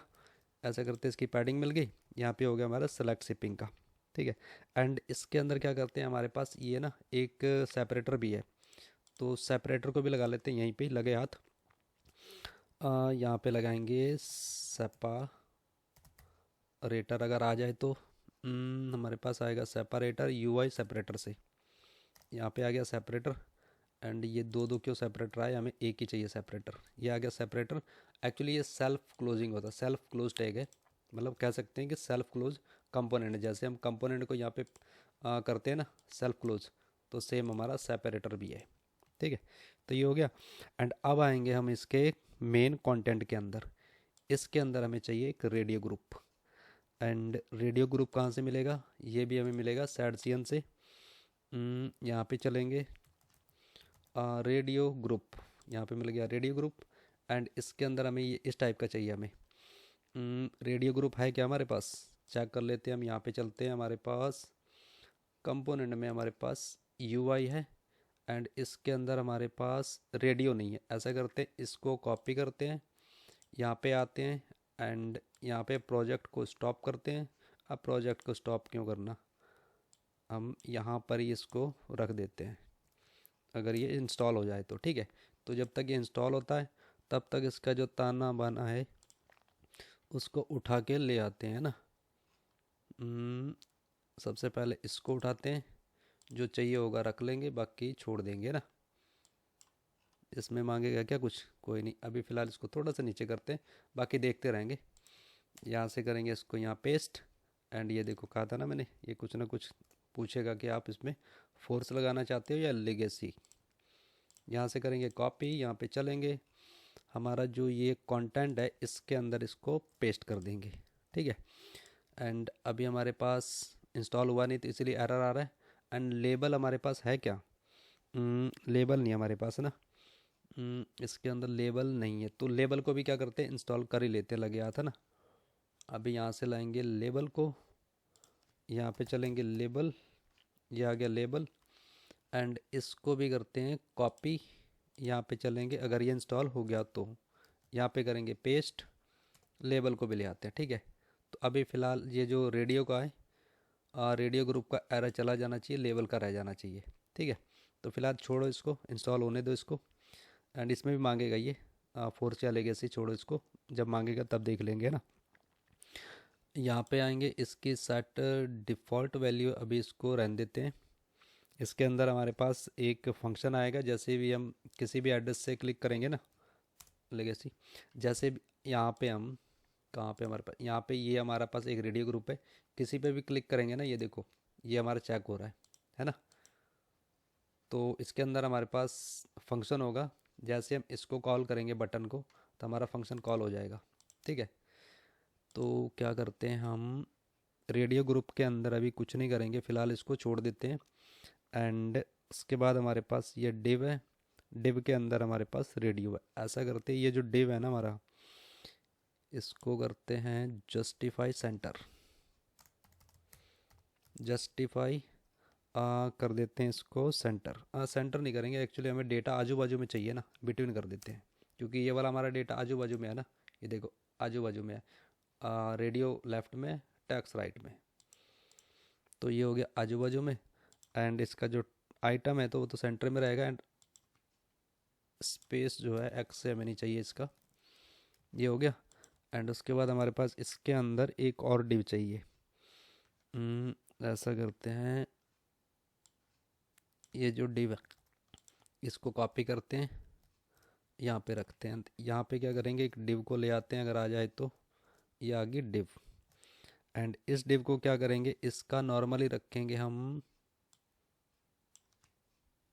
Speaker 1: ऐसा करते इसकी पैडिंग मिल गई। यहाँ पे हो गया हमारा सेलेक्ट शिपिंग का। ठीक है, एंड इसके अंदर क्या करते हैं, हमारे पास ये ना एक सेपरेटर भी है, तो सेपरेटर को भी लगा लेते हैं यहीं पे लगे हाथ। यहाँ पे लगाएंगे सेपरेटर, अगर आ जाए तो। हमारे पास आएगा सेपरेटर यूआई सेपरेटर से, यहाँ पे आ गया सेपरेटर। एंड ये दो दो क्यों सेपरेटर आए, हमें एक ही चाहिए सेपरेटर, ये आ गया सेपरेटर। एक्चुअली ये सेल्फ क्लोजिंग होता है, सेल्फ क्लोज टैग है, मतलब कह सकते हैं कि सेल्फ क्लोज कंपोनेंट है। जैसे हम कंपोनेंट को यहाँ पे करते हैं ना सेल्फ क्लोज, तो सेम हमारा सेपरेटर भी है। ठीक है, तो ये हो गया। एंड अब आएंगे हम इसके मेन कंटेंट के अंदर। इसके अंदर हमें चाहिए एक radio group. And radio group कहाँ से मिलेगा, ये भी हमें मिलेगा सैडसियन से। यहाँ पे चलेंगे, रेडियो ग्रुप, यहाँ पे मिल गया रेडियो ग्रुप। एंड इसके अंदर हमें ये इस टाइप का चाहिए हमें। रेडियो ग्रुप है क्या हमारे पास, चेक कर लेते हैं हम। यहाँ पे चलते हैं, हमारे पास कंपोनेंट में हमारे पास यूआई है। एंड इसके अंदर हमारे पास रेडियो नहीं है। ऐसा करते हैं, इसको कॉपी करते हैं, यहाँ पे आते हैं एंड यहाँ पे प्रोजेक्ट को स्टॉप करते हैं। अब प्रोजेक्ट को स्टॉप क्यों करना, हम यहाँ पर ही इसको रख देते हैं, अगर ये इंस्टॉल हो जाए तो। ठीक है, तो जब तक ये इंस्टॉल होता है तब तक इसका जो ताना बाना है उसको उठा के ले आते हैं ना। हम्म, सबसे पहले इसको उठाते हैं, जो चाहिए होगा रख लेंगे, बाकी छोड़ देंगे ना। इसमें मांगेगा क्या कुछ, कोई नहीं, अभी फ़िलहाल इसको थोड़ा सा नीचे करते हैं, बाकी देखते रहेंगे। यहाँ से करेंगे इसको यहाँ पेस्ट। एंड ये देखो कहा था ना मैंने, ये कुछ ना कुछ पूछेगा कि आप इसमें फोर्स लगाना चाहते हो या लेगेसी। यहाँ से करेंगे कॉपी, यहाँ पे चलेंगे, हमारा जो ये कंटेंट है इसके अंदर इसको पेस्ट कर देंगे। ठीक है, एंड अभी हमारे पास इंस्टॉल हुआ नहीं तो इसीलिए एरर आ रहा है। एंड लेबल हमारे पास है क्या, लेबल नहीं हमारे पास है ना। इसके अंदर लेबल नहीं है, तो लेबल को भी क्या करते हैं, इंस्टॉल कर ही लेते, लगे हाथ है ना। अभी यहाँ से लाएंगे लेबल को, यहाँ पे चलेंगे लेबल, ये आ गया लेबल। एंड इसको भी करते हैं कॉपी, यहाँ पे चलेंगे, अगर ये इंस्टॉल हो गया तो यहाँ पे करेंगे पेस्ट, लेबल को भी ले आते हैं। ठीक है, तो अभी फ़िलहाल ये जो रेडियो का है, रेडियो ग्रुप का एरर चला जाना चाहिए, लेवल का रह जाना चाहिए। ठीक है, तो फिलहाल छोड़ो इसको, इंस्टॉल होने दो इसको। एंड इसमें भी मांगेगा ये, फोर्स या लेगेसी छोड़ो, इसको जब मांगेगा तब देख लेंगे ना। यहाँ पे आएंगे, इसकी सेट डिफ़ॉल्ट वैल्यू अभी इसको रहने देते हैं। इसके अंदर हमारे पास एक फंक्शन आएगा, जैसे भी हम किसी भी एड्रेस से क्लिक करेंगे ना, लेगेसी, जैसे यहाँ पे हम, कहाँ पे हमारे पास, यहाँ पे ये हमारा पास एक रेडियो ग्रुप है, किसी पे भी क्लिक करेंगे ना, ये देखो ये हमारा चेक हो रहा है ना। तो इसके अंदर हमारे पास फंक्शन होगा, जैसे हम इसको कॉल करेंगे बटन को तो हमारा फंक्शन कॉल हो जाएगा, ठीक है। तो क्या करते हैं हम, रेडियो ग्रुप के अंदर अभी कुछ नहीं करेंगे, फ़िलहाल इसको छोड़ देते हैं। एंड उसके बाद हमारे पास ये डिव है, डिव के अंदर हमारे पास रेडियो है। ऐसा करते हैं, ये जो डिव है ना हमारा, इसको करते हैं जस्टिफाई सेंटर, जस्टिफाई कर देते हैं इसको सेंटर। सेंटर नहीं करेंगे, एक्चुअली हमें डेटा आजू बाजू में चाहिए ना, बिटवीन कर देते हैं, क्योंकि ये वाला हमारा डेटा आजू बाजू में है ना, ये देखो आजू बाजू में है, रेडियो लेफ्ट में, टैक्स राइट में, तो ये हो गया आजू बाजू में। एंड इसका जो आइटम है तो वो तो सेंटर में रहेगा, एंड स्पेस जो है एक्स से हमें नहीं चाहिए इसका, ये हो गया। एंड उसके बाद हमारे पास इसके अंदर एक और डिव चाहिए। ऐसा करते हैं, ये जो डिव है इसको कॉपी करते हैं, यहाँ पे रखते हैं। यहाँ पे क्या करेंगे, एक डिव को ले आते हैं, अगर आ जाए तो ये आ गई डिव। एंड इस डिव को क्या करेंगे, इसका नॉर्मली रखेंगे हम,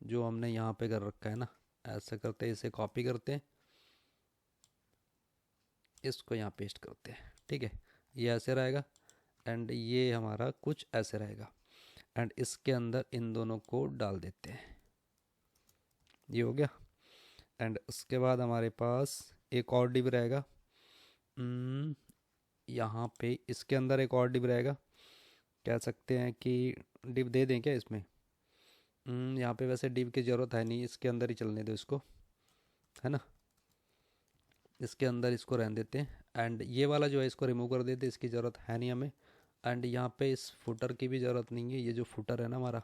Speaker 1: जो हमने यहाँ पे कर रखा है ना, ऐसा करते हैं, इसे कॉपी करते हैं, इसको यहाँ पेस्ट करते हैं, ठीक है। ये ऐसे रहेगा, एंड ये हमारा कुछ ऐसे रहेगा। एंड इसके अंदर इन दोनों को डाल देते हैं, ये हो गया। एंड उसके बाद हमारे पास एक और डिव रहेगा, यहाँ पे इसके अंदर एक और डिव रहेगा, कह सकते हैं कि डिव दे दें क्या इसमें। यहाँ पे वैसे डिव की ज़रूरत है नहीं, इसके अंदर ही चलने दो इसको, है ना, इसके अंदर इसको रहने देते हैं। एंड ये वाला जो है इसको रिमूव कर देते हैं, इसकी ज़रूरत है नहीं हमें। एंड यहाँ पे इस फुटर की भी ज़रूरत नहीं है, ये जो फुटर है ना हमारा,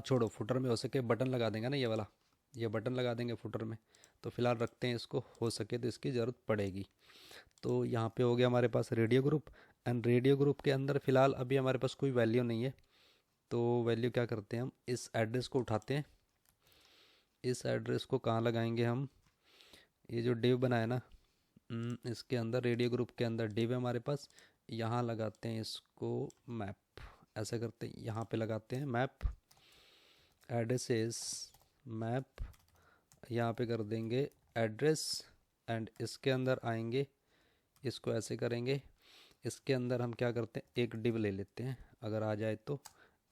Speaker 1: छोड़ो, फुटर में हो सके बटन लगा देंगे ना, ये वाला, ये बटन लगा देंगे फुटर में, तो फिलहाल रखते हैं इसको, हो सके तो इसकी ज़रूरत पड़ेगी। तो यहाँ पे हो गया हमारे पास radio group. And radio group के अंदर फ़िलहाल अभी हमारे पास कोई वैल्यू नहीं है, तो वैल्यू क्या करते हैं हम, इस एड्रेस को उठाते हैं, इस एड्रेस को कहाँ लगाएंगे हम, ये जो डिव बनाया ना, इसके अंदर, रेडियो ग्रुप के अंदर डिव है हमारे पास, यहाँ लगाते हैं इसको मैप, ऐसा करते हैं, यहाँ पे लगाते हैं मैप, एड्रेसेस मैप, यहाँ पे कर देंगे एड्रेस। एंड इसके अंदर आएंगे, इसको ऐसे करेंगे, इसके अंदर हम क्या करते हैं, एक डिव ले लेते हैं अगर आ जाए तो।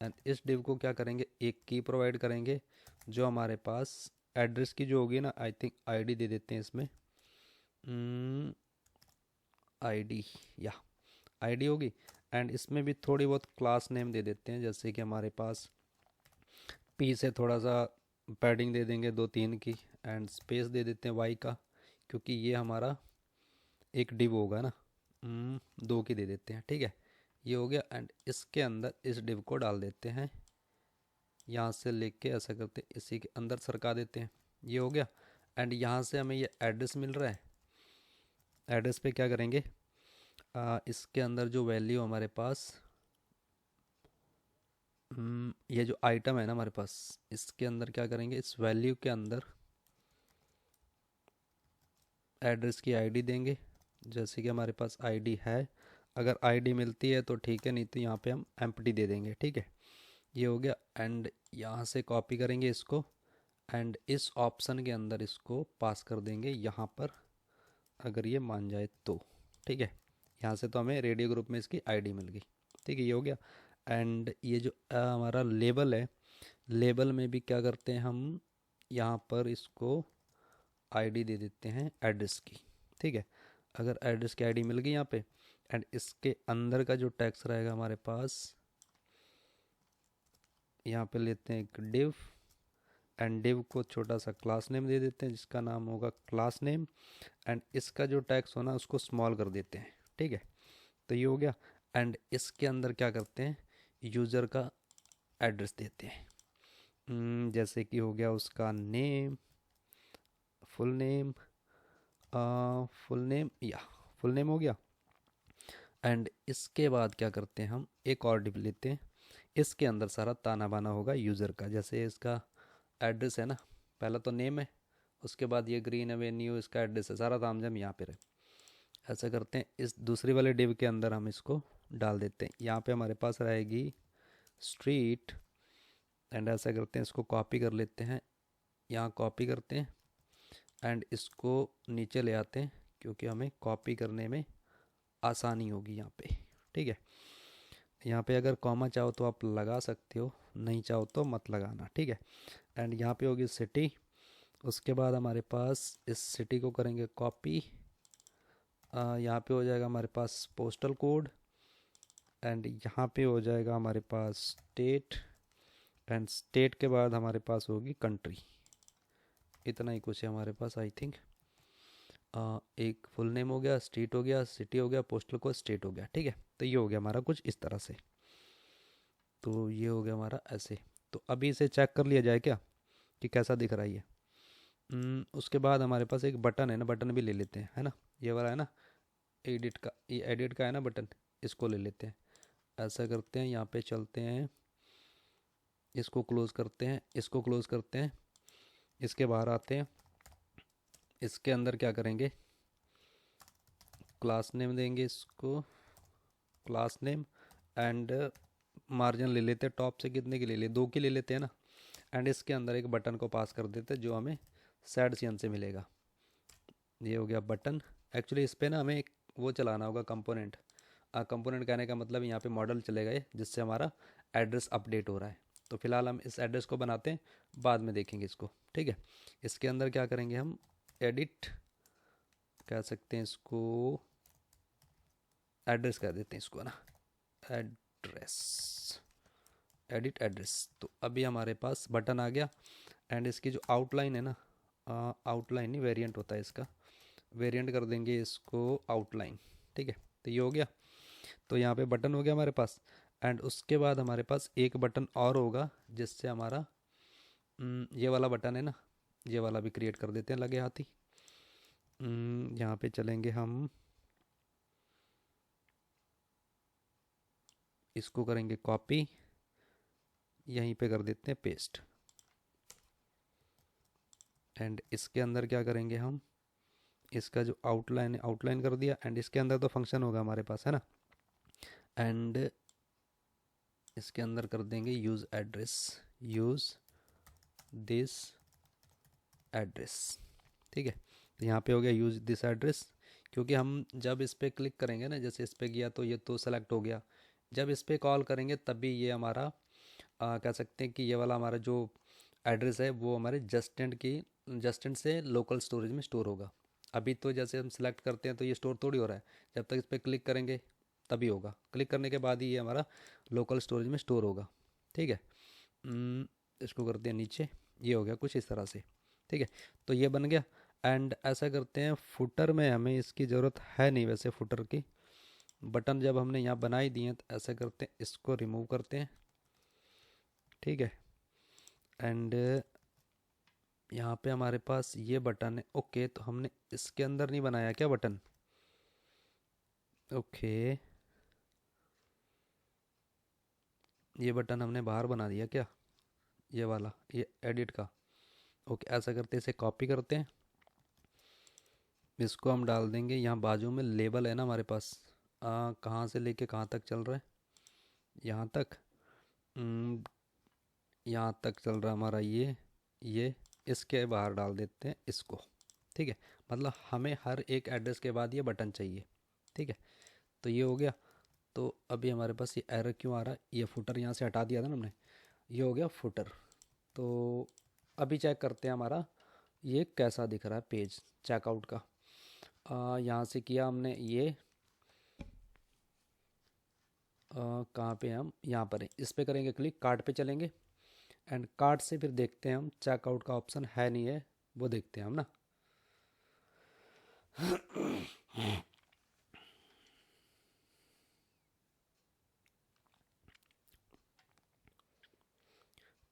Speaker 1: एंड इस डिव को क्या करेंगे, एक की प्रोवाइड करेंगे, जो हमारे पास एड्रेस की जो होगी ना, आई थिंक आईडी दे देते हैं इसमें, आईडी, या आईडी होगी। एंड इसमें भी थोड़ी बहुत क्लास नेम दे देते हैं, जैसे कि हमारे पास पी से थोड़ा सा पैडिंग दे देंगे 2-3 की, एंड स्पेस दे देते हैं वाई का, क्योंकि ये हमारा एक डिव होगा ना, 2 की दे देते हैं, ठीक है, ये हो गया। एंड इसके अंदर इस डिव को डाल देते हैं, यहाँ से लेके ऐसा करते हैं, इसी के अंदर सरका देते हैं, ये हो गया। एंड यहाँ से हमें ये एड्रेस मिल रहा है, एड्रेस पे क्या करेंगे, इसके अंदर जो वैल्यू हमारे पास, ये जो आइटम है ना हमारे पास, इसके अंदर क्या करेंगे, इस वैल्यू के अंदर एड्रेस की आईडी देंगे, जैसे कि हमारे पास आईडी है, अगर आईडी मिलती है तो ठीक है, नहीं तो यहाँ पे हम एम्प्टी दे देंगे, ठीक है, ये हो गया। एंड यहाँ से कॉपी करेंगे इसको, एंड इस ऑप्शन के अंदर इसको पास कर देंगे यहाँ पर, अगर ये मान जाए तो, ठीक है। यहाँ से तो हमें रेडियो ग्रुप में इसकी आईडी मिल गई, ठीक है, ये हो गया। एंड ये जो हमारा लेबल है, लेबल में भी क्या करते हैं हम, यहाँ पर इसको आईडी दे देते हैं एड्रेस की, ठीक है, अगर एड्रेस की आईडी मिल गई यहाँ पे। एंड इसके अंदर का जो टैक्स रहेगा हमारे पास, यहाँ पे लेते हैं एक डिव, एंड डिव को छोटा सा क्लास नेम दे देते हैं, जिसका नाम होगा क्लास नेम। एंड इसका जो टैक्स होना उसको स्मॉल कर देते हैं, ठीक है, तो ये हो गया। एंड इसके अंदर क्या करते हैं, यूज़र का एड्रेस देते हैं, जैसे कि हो गया उसका name, full name, full name, या फुल नेम हो गया। एंड इसके बाद क्या करते हैं, हम एक और डिव लेते हैं। इसके अंदर सारा ताना बाना होगा यूज़र का, जैसे इसका एड्रेस है ना, पहला तो नेम है, उसके बाद ये ग्रीन एवेन्यू इसका एड्रेस है, सारा तामझाम यहाँ पे रहे। ऐसा करते हैं, इस दूसरी वाले डिव के अंदर हम इसको डाल देते हैं। यहाँ पे हमारे पास रहेगी स्ट्रीट। एंड ऐसा करते हैं, इसको कॉपी कर लेते हैं, यहाँ कॉपी करते हैं एंड इसको नीचे ले आते हैं, क्योंकि हमें कॉपी करने में आसानी होगी यहाँ पे। ठीक है, यहाँ पे अगर कॉमा चाहो तो आप लगा सकते हो, नहीं चाहो तो मत लगाना। ठीक है, एंड यहाँ पे होगी सिटी। उसके बाद हमारे पास इस सिटी को करेंगे कॉपी, यहाँ पे हो जाएगा हमारे पास पोस्टल कोड। एंड यहाँ पे हो जाएगा हमारे पास स्टेट। एंड स्टेट के बाद हमारे पास होगी कंट्री। इतना ही कुछ है हमारे पास आई थिंक। एक फुल नेम हो गया, स्ट्रीट हो गया, सिटी हो गया, पोस्टल कोड, स्टेट हो गया। ठीक है, तो ये हो गया हमारा कुछ इस तरह से। तो ये हो गया हमारा ऐसे। तो अभी इसे चेक कर लिया जाए क्या कि कैसा दिख रहा है ये। उसके बाद हमारे पास एक बटन है ना, बटन भी ले लेते हैं, है ना, ये वाला है ना, एडिट का, ये एडिट का है ना बटन, इसको ले लेते हैं। ऐसा करते हैं, यहाँ पे चलते हैं, इसको क्लोज़ करते हैं, इसको क्लोज़ करते हैं, इसके बाहर आते हैं। इसके अंदर क्या करेंगे, क्लास नेम देंगे इसको, क्लास नेम। एंड मार्जिन ले लेते हैं, टॉप से कितने की ले लिए, 2 की ले लेते हैं ना। एंड इसके अंदर एक बटन को पास कर देते हैं जो हमें सैड सीएन से मिलेगा। ये हो गया बटन। एक्चुअली इस पर ना हमें एक वो चलाना होगा कंपोनेंट। कंपोनेंट कहने का मतलब यहाँ पे मॉडल चलेगा ये, जिससे हमारा एड्रेस अपडेट हो रहा है। तो फिलहाल हम इस एड्रेस को बनाते हैं, बाद में देखेंगे इसको। ठीक है, इसके अंदर क्या करेंगे हम, एडिट कह सकते हैं इसको, एड्रेस कह देते हैं इसको, है ना, एड्रेस, एडिट एड्रेस। तो अभी हमारे पास बटन आ गया। एंड इसकी जो आउटलाइन है ना, आउटलाइन नहीं वेरिएंट होता है इसका, वेरिएंट कर देंगे इसको आउटलाइन। ठीक है, तो ये हो गया। तो यहाँ पे बटन हो गया हमारे पास। एंड उसके बाद हमारे पास एक बटन और होगा, जिससे हमारा ये वाला बटन है ना, ये वाला भी क्रिएट कर देते हैं लगे हाथी। यहाँ पे चलेंगे हम, इसको करेंगे कॉपी, यहीं पे कर देते हैं पेस्ट। एंड इसके अंदर क्या करेंगे हम, इसका जो आउटलाइन है आउटलाइन कर दिया। एंड इसके अंदर तो फंक्शन होगा हमारे पास, है ना। एंड इसके अंदर कर देंगे use address, use this address. ठीक है, तो यहाँ पे हो गया यूज़ दिस एड्रेस। क्योंकि हम जब इस पर क्लिक करेंगे ना, जैसे इस पर किया तो ये तो सेलेक्ट हो गया, जब इस पर कॉल करेंगे तभी ये हमारा कह सकते हैं कि ये वाला हमारा जो एड्रेस है वो हमारे जस्टेंट से लोकल स्टोरेज में स्टोर होगा। अभी तो जैसे हम सिलेक्ट करते हैं तो ये स्टोर थोड़ी हो रहा है, जब तक इस पर क्लिक करेंगे तभी होगा, क्लिक करने के बाद ही ये हमारा लोकल स्टोरेज में स्टोर होगा। ठीक है, इसको करते हैं नीचे, ये हो गया कुछ इस तरह से। ठीक है, तो ये बन गया। एंड ऐसा करते हैं, फुटर में हमें इसकी ज़रूरत है नहीं वैसे, फुटर की बटन जब हमने यहाँ बनाई दिए हैं, तो ऐसा करते हैं इसको रिमूव करते हैं। ठीक है, एंड यहाँ पे हमारे पास ये बटन है। ओके, तो हमने इसके अंदर नहीं बनाया क्या बटन, ओके, ये बटन हमने बाहर बना दिया क्या, ये वाला, ये एडिट का। ओके, ऐसा करते हैं, इसे कॉपी करते हैं, इसको हम डाल देंगे यहाँ बाजू में। लेबल है ना हमारे पास, कहाँ से लेके कहाँ तक चल रहा है, यहाँ तक, यहाँ तक चल रहा है हमारा ये इसके बाहर डाल देते हैं इसको। ठीक है, मतलब हमें हर एक एड्रेस के बाद ये बटन चाहिए। ठीक है, तो ये हो गया। तो अभी हमारे पास ये एरर क्यों आ रहा है, ये फुटर यहाँ से हटा दिया था ना हमने, ये हो गया फुटर। तो अभी चेक करते हैं हमारा ये कैसा दिख रहा है पेज चेकआउट का। यहाँ से किया हमने ये, कहाँ पे हम, यहाँ पर है, इस पे करेंगे क्लिक, कार्ट पे चलेंगे। एंड कार्ट से फिर देखते हैं हम चेकआउट का ऑप्शन है नहीं है, वो देखते हैं हम ना।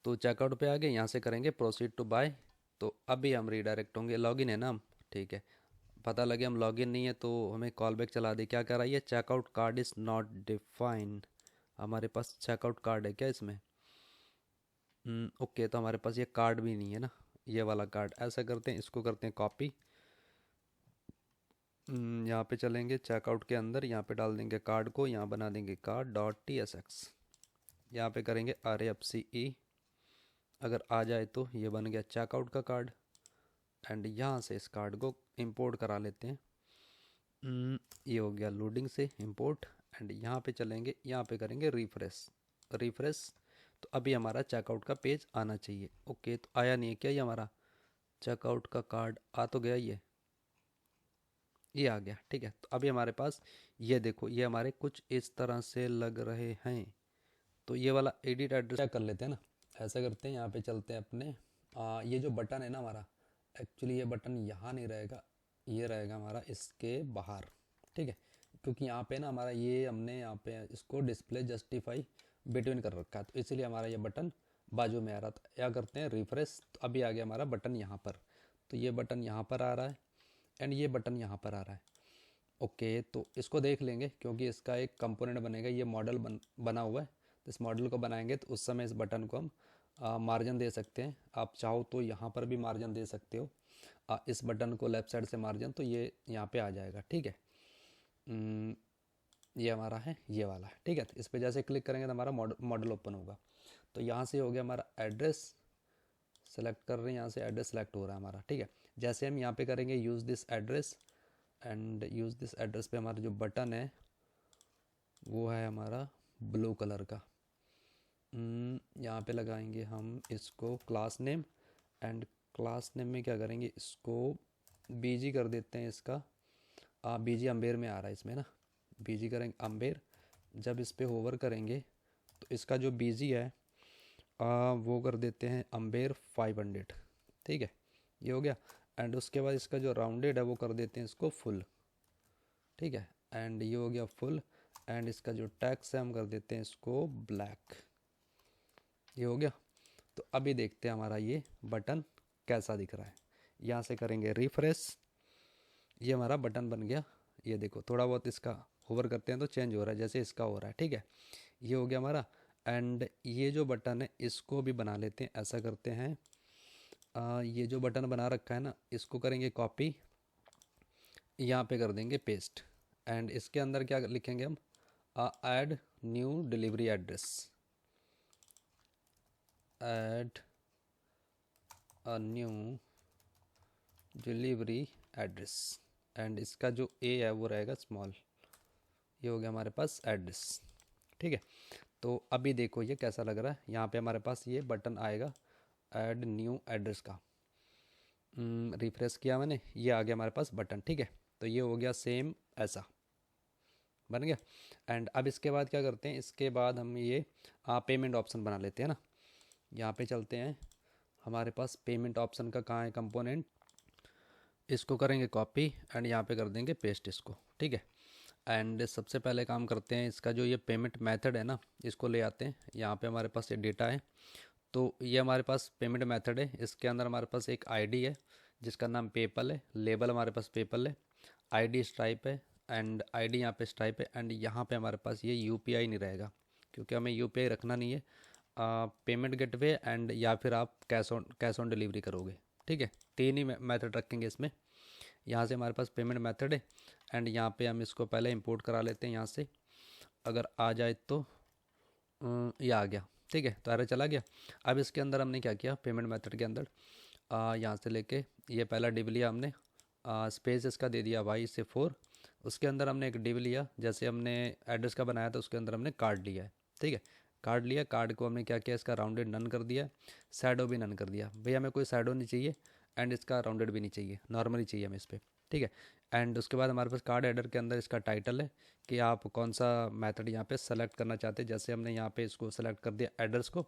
Speaker 1: तो चेकआउट पे आ गए, यहाँ से करेंगे प्रोसीड टू बाय। तो अभी हम रीडायरेक्ट होंगे, लॉगिन है ना हम, ठीक है, पता लगे हम लॉगिन नहीं है तो हमें कॉल बैक चला दे। क्या कर रहा है ये, checkout card is not defined. हमारे पास चेकआउट कार्ड है क्या इसमें? ओके, तो हमारे पास ये कार्ड भी नहीं है ना, ये वाला कार्ड। ऐसा करते हैं, इसको करते हैं कॉपी। यहाँ पे चलेंगे चेकआउट के अंदर, यहाँ पे डाल देंगे कार्ड को, यहाँ बना देंगे card dot T S x. यहाँ पे करेंगे आर एफ सी ई, अगर आ जाए तो ये बन गया चेकआउट का कार्ड। एंड यहाँ से इस कार्ड को इंपोर्ट करा लेते हैं। ये हो गया लोडिंग से इंपोर्ट। एंड यहाँ पे चलेंगे, यहाँ पे करेंगे रिफ्रेश। रिफ्रेश, तो अभी हमारा चेकआउट का पेज आना चाहिए। ओके, तो आया नहीं है क्या ये हमारा चेकआउट का कार्ड? आ तो गया ये आ गया। ठीक है, तो अभी हमारे पास ये देखो, ये हमारे कुछ इस तरह से लग रहे हैं। तो ये वाला एडिट एड्रेस क्या कर लेते हैं ना, ऐसा करते हैं, यहाँ पे चलते हैं अपने ये जो बटन है ना हमारा, एक्चुअली ये बटन यहाँ नहीं रहेगा, ये रहेगा हमारा इसके बाहर। ठीक है, क्योंकि यहाँ पे ना हमारा ये हमने यहाँ पे इसको डिस्प्ले जस्टिफाई बिटवीन कर रखा है, तो इसीलिए हमारा ये बटन बाजू में आ रहा था। क्या करते हैं रिफ्रेश, तो अभी आ गया हमारा बटन यहाँ पर। तो ये बटन यहाँ पर आ रहा है एंड ये बटन यहाँ पर आ रहा है। ओके, तो इसको देख लेंगे क्योंकि इसका एक कंपोनेंट बनेगा, ये मॉडल बना हुआ है। तो इस मॉडल को बनाएंगे तो उस समय इस बटन को हम मार्जिन दे सकते हैं। आप चाहो तो यहाँ पर भी मार्जिन दे सकते हो, इस बटन को लेफ्ट साइड से मार्जिन, तो ये यहाँ पे आ जाएगा। ठीक है, ये हमारा है, ये वाला है। ठीक है, तो इस पर जैसे क्लिक करेंगे तो हमारा मॉडल ओपन होगा। तो यहाँ से हो गया हमारा एड्रेस, सेलेक्ट कर रहे हैं, यहाँ से एड्रेस सेलेक्ट हो रहा है हमारा। ठीक है, जैसे हम यहाँ पे करेंगे use this address, and use this address पे हमारा जो बटन है वो है हमारा ब्लू कलर का। यहाँ पे लगाएंगे हम इसको class name, and class name में क्या करेंगे, इसको बीजी कर देते हैं। इसका बीजी अम्बेर में आ रहा है इसमें ना, बीजी करेंगे अम्बेर। जब इस पे होवर करेंगे तो इसका जो बीजी है वो कर देते हैं अम्बेर 500। ठीक है, ये हो गया। एंड उसके बाद इसका जो राउंडेड है वो कर देते हैं इसको फुल। ठीक है, एंड ये हो गया फुल। एंड इसका जो टैक्स है हम कर देते हैं इसको ब्लैक। ये हो गया। तो अभी देखते हैं हमारा ये बटन कैसा दिख रहा है। यहाँ से करेंगे रिफ्रेश, ये हमारा बटन बन गया। ये देखो, थोड़ा बहुत इसका होवर करते हैं तो चेंज हो रहा है, जैसे इसका हो रहा है। ठीक है, ये हो गया हमारा। एंड ये जो बटन है इसको भी बना लेते हैं। ऐसा करते हैं, ये जो बटन बना रखा है ना, इसको करेंगे कॉपी, यहाँ पे कर देंगे पेस्ट। एंड इसके अंदर क्या लिखेंगे हम, add new delivery address, add a new delivery address. And इसका जो ए है वो रहेगा स्मॉल। ये हो गया हमारे पास एड्रेस। ठीक है, तो अभी देखो ये कैसा लग रहा है। यहाँ पे हमारे पास ये बटन आएगा ऐड न्यू एड्रेस का। रिफ्रेश किया मैंने, ये आ गया हमारे पास बटन। ठीक है, तो ये हो गया सेम ऐसा बन गया। एंड अब इसके बाद क्या करते हैं, इसके बाद हम ये पेमेंट ऑप्शन बना लेते हैं ना। यहाँ पे चलते हैं, हमारे पास पेमेंट ऑप्शन का कहाँ है कंपोनेंट, इसको करेंगे कॉपी एंड यहाँ पे कर देंगे पेस्ट इसको। ठीक है, एंड सबसे पहले काम करते हैं, इसका जो ये पेमेंट मेथड है ना, इसको ले आते हैं। यहाँ पे हमारे पास ये डेटा है, तो ये हमारे पास पेमेंट मेथड है। इसके अंदर हमारे पास एक आईडी है जिसका नाम पेपल है, लेबल हमारे पास पेपल है, आईडी स्ट्राइप है, एंड आईडी यहाँ पे स्ट्राइप है। एंड यहाँ पे हमारे पास ये यूपीआई नहीं रहेगा क्योंकि हमें यूपीआई रखना नहीं है। पेमेंट गेटवे एंड या फिर आप कैश ऑन डिलीवरी करोगे। ठीक है, तीन ही मेथड रखेंगे इसमें। यहाँ से हमारे पास पेमेंट मेथड है एंड यहाँ पे हम इसको पहले इंपोर्ट करा लेते हैं यहाँ से। अगर आ जाए तो ये आ गया। ठीक है, तो एरर चला गया। अब इसके अंदर हमने क्या किया, पेमेंट मेथड के अंदर यहाँ से लेके ये पहला डिव लिया हमने, स्पेस इसका दे दिया y/4। उसके अंदर हमने एक डिव लिया, जैसे हमने एड्रेस का बनाया था उसके अंदर हमने कार्ड लिया है। ठीक है, कार्ड लिया, कार्ड को हमने क्या किया, इसका राउंडेड नन कर दिया, शैडो भी नन कर दिया। भैया हमें कोई शैडो नहीं चाहिए एंड इसका राउंडेड भी नहीं चाहिए, नॉर्मली चाहिए हमें इस पर। ठीक है, एंड उसके बाद हमारे पास कार्ड एडर के अंदर इसका टाइटल है कि आप कौन सा मेथड यहाँ पे सेलेक्ट करना चाहते हैं। जैसे हमने यहाँ पे इसको सेलेक्ट कर दिया एड्रेस को,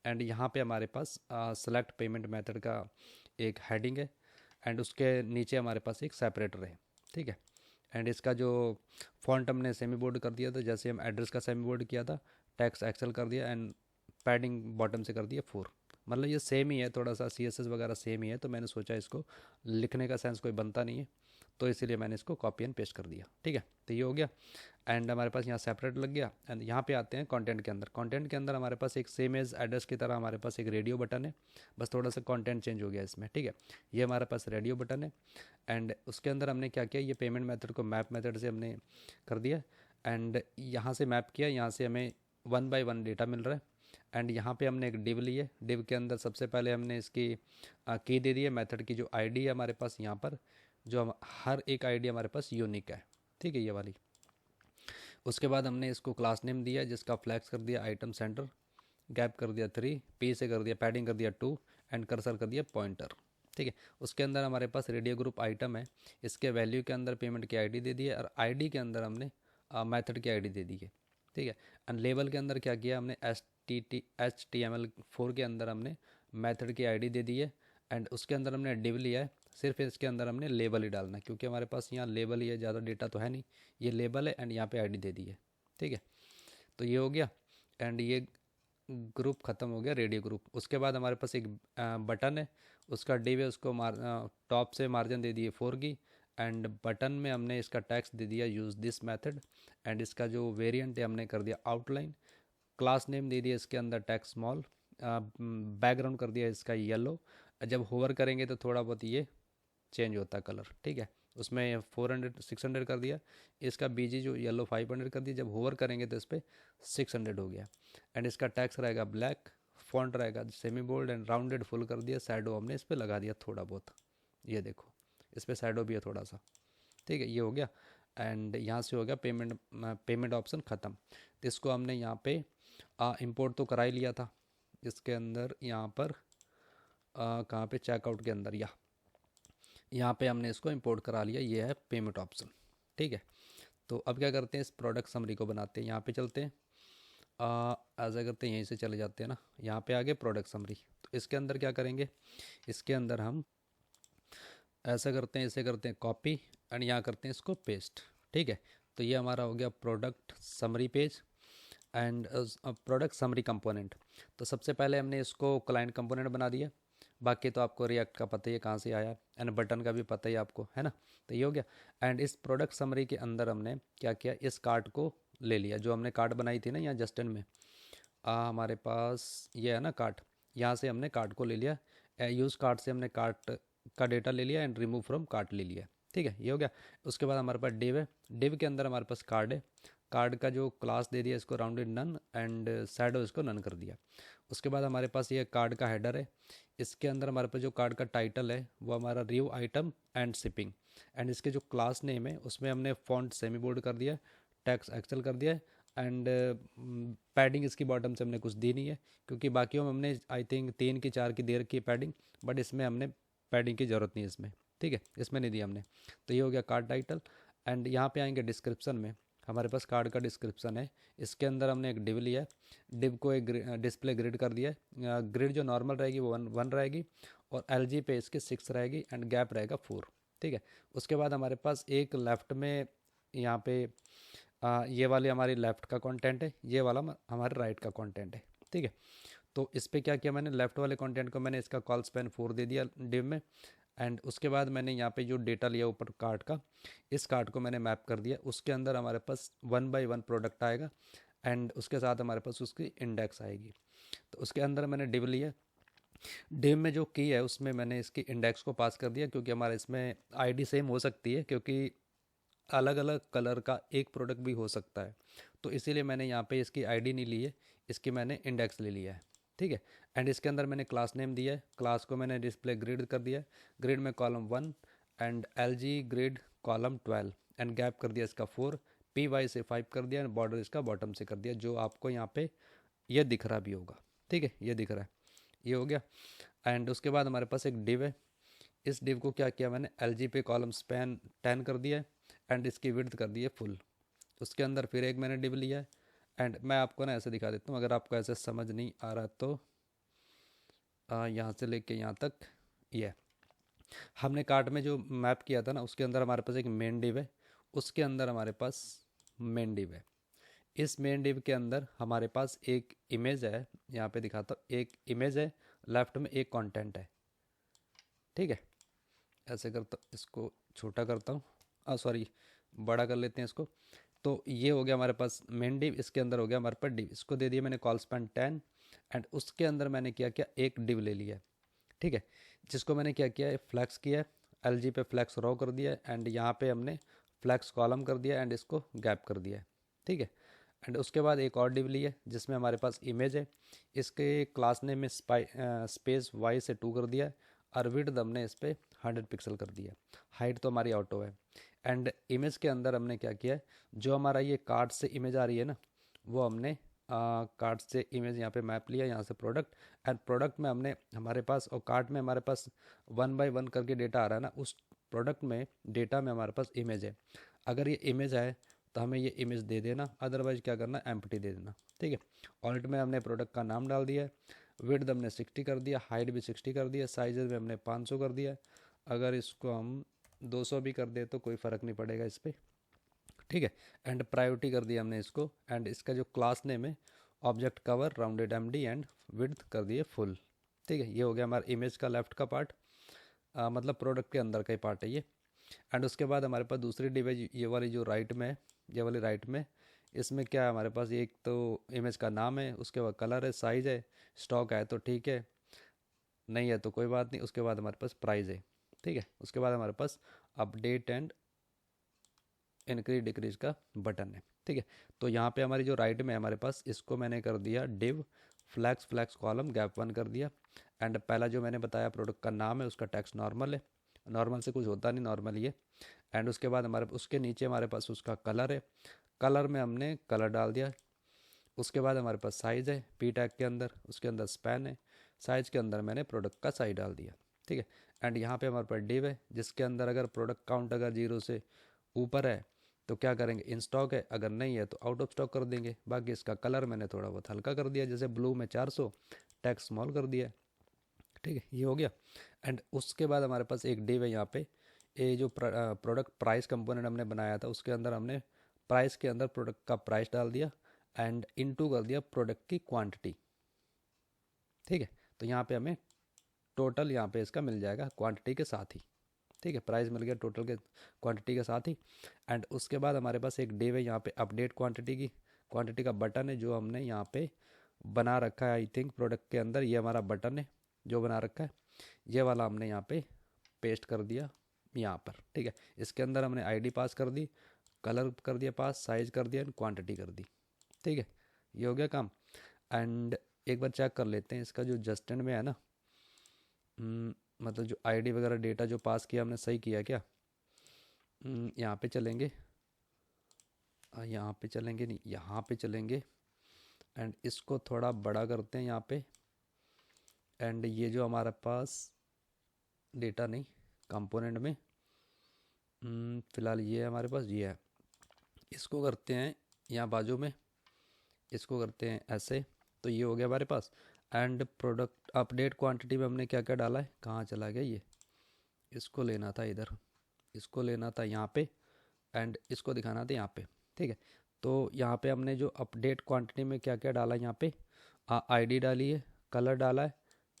Speaker 1: एंड यहाँ पे हमारे पास सेलेक्ट पेमेंट मेथड का एक हेडिंग है एंड उसके नीचे हमारे पास एक सेपरेटर है। ठीक है, एंड इसका जो फॉन्ट हमने सेमी बोर्ड कर दिया था, जैसे हम एड्रेस का सेमी बोर्ड किया था, टेक्स्ट एक्सेल कर दिया एंड पैडिंग बॉटम से कर दिया 4। मतलब ये सेम ही है, थोड़ा सा CSS वगैरह सेम ही है, तो मैंने सोचा इसको लिखने का सेंस कोई बनता नहीं है तो इसीलिए मैंने इसको कॉपी एंड पेस्ट कर दिया। ठीक है, तो ये हो गया। एंड हमारे पास यहाँ सेपरेट लग गया। एंड यहाँ पे आते हैं कंटेंट के अंदर। कंटेंट के अंदर हमारे पास एक सेम एज एड्रेस की तरह हमारे पास एक रेडियो बटन है, बस थोड़ा सा कंटेंट चेंज हो गया इसमें। ठीक है, ये हमारे पास रेडियो बटन है। एंड उसके अंदर हमने क्या किया, ये पेमेंट मेथड को मैप मेथड से हमने कर दिया। एंड यहाँ से मैप किया, यहाँ से हमें 1 बाय 1 डेटा मिल रहा है। एंड यहाँ पे हमने एक डिव ली है। डिव के अंदर सबसे पहले हमने इसकी की दे दी है, मेथड की जो आईडी है हमारे पास यहाँ पर, जो हर एक आईडी हमारे पास यूनिक है। ठीक है, ये वाली। उसके बाद हमने इसको क्लास नेम दिया जिसका फ्लैक्स कर दिया आइटम सेंटर, गैप कर दिया 3, पी से कर दिया पैडिंग कर दिया 2, एंड कर्सर कर दिया पॉइंटर। ठीक है, उसके अंदर हमारे पास रेडियो ग्रुप आइटम है, इसके वैल्यू के अंदर पेमेंट की आईडी दे दी है, और आईडी के अंदर हमने मेथड की आईडी दे दी है। ठीक है, एंड लेबल के अंदर क्या किया हमने, HTML4 के अंदर हमने मेथड की आईडी दे दी है। एंड उसके अंदर हमने डिव लिया है, सिर्फ इसके अंदर हमने लेबल ही डालना है क्योंकि हमारे पास यहाँ लेबल ही है, ज़्यादा डेटा तो है नहीं। ये लेबल है एंड यहाँ पे आईडी दे दी है। ठीक है, तो ये हो गया। एंड ये ग्रुप ख़त्म हो गया, रेडियो ग्रुप। उसके बाद हमारे पास एक बटन है, उसका डिव है, उसको टॉप से मार्जिन दे दिए 4 की। एंड बटन में हमने इसका टैक्स दे दिया यूज़ दिस मेथड। एंड इसका जो वेरिएंट है हमने कर दिया आउटलाइन। क्लास नेम दे दिया इसके अंदर टैक्स स्मॉल। बैकग्राउंड कर दिया इसका येलो। जब होवर करेंगे तो थोड़ा बहुत ये चेंज होता है कलर। ठीक है, उसमें 400 600 कर दिया। इसका बीजी जो येलो 500 कर दिया। जब होवर करेंगे तो इस पर 600 हो गया। एंड इसका टैक्स रहेगा ब्लैक, फॉन्ट रहेगा semi bold, and rounded full कर दिया। शैडो हमने इस पर लगा दिया थोड़ा बहुत, ये देखो इस पर शैडो भी है थोड़ा सा। ठीक है, ये हो गया। एंड यहाँ से हो गया पेमेंट ऑप्शन ख़त्म। तो इसको हमने यहाँ पे इंपोर्ट तो करा ही लिया था इसके अंदर, यहाँ पर कहाँ पे, चेकआउट के अंदर, यहाँ पे हमने इसको इंपोर्ट करा लिया। ये है पेमेंट ऑप्शन। ठीक है, तो अब क्या करते हैं, इस प्रोडक्ट समरी को बनाते हैं। यहाँ पे चलते हैं, ऐसा करते हैं, यहीं से चले जाते हैं ना, यहाँ पे आगे प्रोडक्ट समरी। तो इसके अंदर क्या करेंगे, इसके अंदर हम ऐसा करते हैं, इसे करते हैं कॉपी, एंड यहाँ करते हैं इसको पेस्ट। ठीक है, तो ये हमारा हो गया product summary page and product summary component. तो सबसे पहले हमने इसको क्लाइंट कंपोनेंट बना दिया। बाकी तो आपको रिएक्ट का पता ही है कहाँ से आया, एंड बटन का भी पता ही आपको है ना। तो ये हो गया। एंड इस प्रोडक्ट समरी के अंदर हमने क्या किया, इस कार्ड को ले लिया, जो हमने कार्ड बनाई थी ना यहाँ जस्टिन में। हमारे पास ये है ना कार्ड, यहाँ से हमने कार्ड को ले लिया। यूज़ कार्ड से हमने कार्ड का डेटा ले लिया एंड रिमूव फ्रॉम कार्ड ले लिया। ठीक है, ये हो गया। उसके बाद हमारे पास डिव है। डिव के अंदर हमारे पास कार्ड है। कार्ड का जो क्लास दे दिया इसको राउंडेड नन, एंड शैडो इसको नन कर दिया। उसके बाद हमारे पास ये कार्ड का हेडर है। इसके अंदर हमारे पास जो कार्ड का टाइटल है वो हमारा review item and shipping. And इसके जो क्लास नेम है उसमें हमने फॉन्ट सेमी बोल्ड कर दिया, टेक्स्ट एक्सेल कर दिया। एंड पैडिंग इसकी बॉटम से हमने कुछ दी नहीं है क्योंकि बाकियों में हमने आई थिंक 3 की 4 की दे रखी है पैडिंग, बट इसमें हमने पैडिंग की ज़रूरत नहीं है इसमें। ठीक है, इसमें नहीं दिया हमने। तो ये हो गया कार्ड टाइटल। एंड यहाँ पे आएंगे डिस्क्रिप्शन में, हमारे पास कार्ड का डिस्क्रिप्शन है। इसके अंदर हमने एक डिव लिया है। डिव को एक डिस्प्ले ग्रिड कर दिया है। ग्रिड जो नॉर्मल रहेगी वो 1 रहेगी, और LG पे इसकी 6 रहेगी, एंड गैप रहेगा 4। ठीक है, उसके बाद हमारे पास एक लेफ़्ट में यहाँ पे ये वाली हमारी लेफ़्ट का कंटेंट है, ये वाला हमारे राइट का कंटेंट है। ठीक है, तो इस पर क्या किया मैंने, लेफ़्ट वाले कंटेंट को मैंने इसका कॉल स्पैन 4 दे दिया डिव में। एंड उसके बाद मैंने यहाँ पे जो डेटा लिया ऊपर कार्ड का, इस कार्ड को मैंने मैप कर दिया। उसके अंदर हमारे पास 1 बाय 1 प्रोडक्ट आएगा, एंड उसके साथ हमारे पास उसकी इंडेक्स आएगी। तो उसके अंदर मैंने डिव लिया। डिव में जो की है उसमें मैंने इसकी इंडेक्स को पास कर दिया, क्योंकि हमारे इसमें आईडी सेम हो सकती है, क्योंकि अलग अलग कलर का एक प्रोडक्ट भी हो सकता है। तो इसीलिए मैंने यहाँ पे इसकी आईडी नहीं ली है, इसकी मैंने इंडेक्स ले लिया है। ठीक है, एंड इसके अंदर मैंने क्लास नेम दिया है। क्लास को मैंने डिस्प्ले ग्रिड कर दिया है। ग्रिड में column 1 and LG grid column 12, and gap कर दिया इसका 4, PY से 5 कर दिया, एंड बॉर्डर इसका बॉटम से कर दिया, जो आपको यहाँ पे ये दिख रहा भी होगा। ठीक है, ये दिख रहा है, ये हो गया। एंड उसके बाद हमारे पास एक डिव है। इस डिव को क्या किया मैंने, LG पे कॉलम स्पैन 10 कर दिया है, एंड इसकी विड्थ कर दी है फुल। उसके अंदर फिर एक मैंने डिव लिया है। एंड मैं आपको ना ऐसे दिखा देता हूँ, अगर आपको ऐसे समझ नहीं आ रहा तो यहाँ से लेके यहाँ तक ये हमने कार्ट में जो मैप किया था ना, उसके अंदर हमारे पास एक मेन डिव है। उसके अंदर हमारे पास मेन डिव है। इस मेन डिव के अंदर हमारे पास एक इमेज है, यहाँ पे दिखाता हूँ, एक इमेज है, लेफ्ट में एक कंटेंट है। ठीक है, ऐसे करता इसको छोटा करता हूँ, सॉरी बड़ा कर लेते हैं इसको। तो ये हो गया हमारे पास मेन डिव, इसके अंदर हो गया हमारे पास डिव, इसको दे दिया मैंने कॉल स्पैन 10 एंड उसके अंदर मैंने क्या किया, एक डिव ले लिया, ठीक है, जिसको मैंने क्या किया है, फ्लैक्स किया है, एल जी पे फ्लैक्स रो कर दिया है एंड यहाँ पे हमने फ्लैक्स कॉलम कर दिया एंड इसको गैप कर दिया है, ठीक है। एंड उसके बाद एक और डिव ली है जिसमें हमारे पास इमेज है, इसके क्लास नेम में स्पेस वाई से 2 कर दिया है और विड्थ हमने इस पर 100 पिक्सल कर दिया है, हाइट तो हमारी ऑटो है। एंड इमेज के अंदर हमने क्या किया है, जो हमारा ये कार्ड से इमेज आ रही है ना, वो हमने कार्ड से इमेज यहाँ पे मैप लिया, यहाँ से प्रोडक्ट, एंड प्रोडक्ट में हमने हमारे पास, और कार्ड में हमारे पास 1 बाय 1 करके डेटा आ रहा है ना, उस प्रोडक्ट में डेटा में हमारे पास इमेज है, अगर ये इमेज है तो हमें ये इमेज दे देना, अदरवाइज क्या करना, एम्प्टी दे देना, ठीक है। ऑल्ट में हमने प्रोडक्ट का नाम डाल दिया है, विड्थ हमने 60 कर दिया, हाइट भी 60 कर दिया, साइज में हमने 500 कर दिया, अगर इसको हम 200 भी कर दे तो कोई फ़र्क नहीं पड़ेगा इस पर, ठीक है। एंड प्रायोरिटी कर दिया हमने इसको, एंड इसका जो क्लास नेम है object cover rounded MD and width कर दिए फुल, ठीक है। ये हो गया हमारा इमेज का लेफ्ट का पार्ट, मतलब प्रोडक्ट के अंदर का ही पार्ट है ये। एंड उसके बाद हमारे पास दूसरी डिवाइस ये वाली जो राइट में है, ये वाली राइट में, इसमें क्या है हमारे पास, एक तो इमेज का नाम है, उसके बाद कलर है, साइज़ है, स्टॉक है तो ठीक है, नहीं है तो कोई बात नहीं, उसके बाद हमारे पास प्राइस है, ठीक है। उसके बाद हमारे पास अपडेट एंड इंक्रीज डिक्रीज का बटन है, ठीक है। तो यहाँ पे हमारी जो राइट में है हमारे पास, इसको मैंने कर दिया डिव फ्लैक्स कॉलम गैप 1 कर दिया, एंड पहला जो मैंने बताया प्रोडक्ट का नाम है उसका टेक्स्ट नॉर्मल है, नॉर्मल से कुछ होता नहीं, नॉर्मल ये। एंड उसके बाद हमारे उसके नीचे हमारे पास उसका कलर है, कलर में हमने कलर डाल दिया। उसके बाद हमारे पास साइज़ है पी टैग के अंदर, उसके अंदर स्पैन है, साइज़ के अंदर मैंने प्रोडक्ट का साइज डाल दिया, ठीक है। एंड यहाँ पे हमारे पास डिव है जिसके अंदर अगर प्रोडक्ट काउंट अगर 0 से ऊपर है तो क्या करेंगे, इन स्टॉक है, अगर नहीं है तो आउट ऑफ स्टॉक कर देंगे। बाकी इसका कलर मैंने थोड़ा बहुत हल्का कर दिया, जैसे ब्लू में 400, टेक्स्ट स्मॉल कर दिया, ठीक है, ये हो गया। एंड उसके बाद हमारे पास एक डिव है यहाँ पे, ये जो प्रोडक्ट प्राइस कंपोनेंट हमने बनाया था उसके अंदर हमने प्राइस के अंदर प्रोडक्ट का प्राइस डाल दिया एंड इनटू कर दिया प्रोडक्ट की क्वांटिटी, ठीक है। तो यहाँ पे हमें टोटल यहाँ पे इसका मिल जाएगा क्वांटिटी के साथ ही, ठीक है, प्राइस मिल गया टोटल के क्वांटिटी के साथ ही। एंड उसके बाद हमारे पास एक डिव है यहाँ पे अपडेट क्वांटिटी की, क्वांटिटी का बटन है जो हमने यहाँ पे बना रखा है, आई थिंक प्रोडक्ट के अंदर ये हमारा बटन है जो बना रखा है, ये वाला हमने यहाँ पे पेस्ट कर दिया यहाँ पर, ठीक है। इसके अंदर हमने आईडी पास कर दी, कलर कर दिया पास, साइज कर दिया एंड क्वांटिटी कर दी, ठीक है, ये हो गया काम। एंड एक बार चेक कर लेते हैं इसका जो जस्टेंट में है ना, मतलब जो आईडी वगैरह डेटा जो पास किया हमने सही किया क्या। यहाँ पे चलेंगे, यहाँ पे चलेंगे नहीं, यहाँ पे चलेंगे एंड इसको थोड़ा बड़ा करते हैं यहाँ पे। एंड ये जो हमारे पास डेटा नहीं कंपोनेंट में, फ़िलहाल ये हमारे पास ये है, इसको करते हैं यहाँ बाजू में, इसको करते हैं ऐसे, तो ये हो गया हमारे पास। एंड प्रोडक्ट अपडेट क्वांटिटी में हमने क्या क्या डाला है, कहाँ चला गया ये, इसको लेना था इधर, इसको लेना था यहाँ पे एंड इसको दिखाना था यहाँ पे, ठीक है। तो यहाँ पे हमने जो अपडेट क्वांटिटी में क्या क्या डाला है, यहाँ पे आईडी डाली है, कलर डाला है,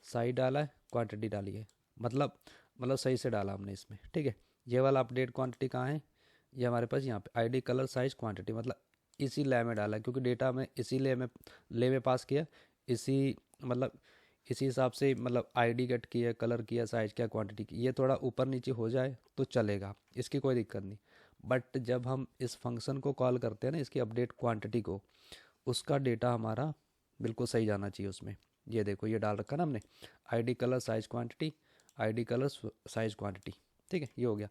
Speaker 1: साइज डाला है, क्वांटिटी डाली है, मतलब सही से डाला हमने इसमें, ठीक है। ये वाला अपडेट क्वांटिटी कहाँ है, ये हमारे पास यहाँ पे आईडी कलर साइज क्वांटिटी, मतलब इसी ले में डाला है क्योंकि डेटा में इसी ले में पास किया, इसी मतलब इसी हिसाब से, मतलब आईडी गेट किया, कलर किया, साइज किया, क्वांटिटी की, ये थोड़ा ऊपर नीचे हो जाए तो चलेगा, इसकी कोई दिक्कत नहीं। बट जब हम इस फंक्शन को कॉल करते हैं ना, इसकी अपडेट क्वांटिटी को, उसका डेटा हमारा बिल्कुल सही जाना चाहिए उसमें। ये देखो ये डाल रखा ना हमने, ID colour size quantity, ID colour size quantity, ठीक है, ये हो गया।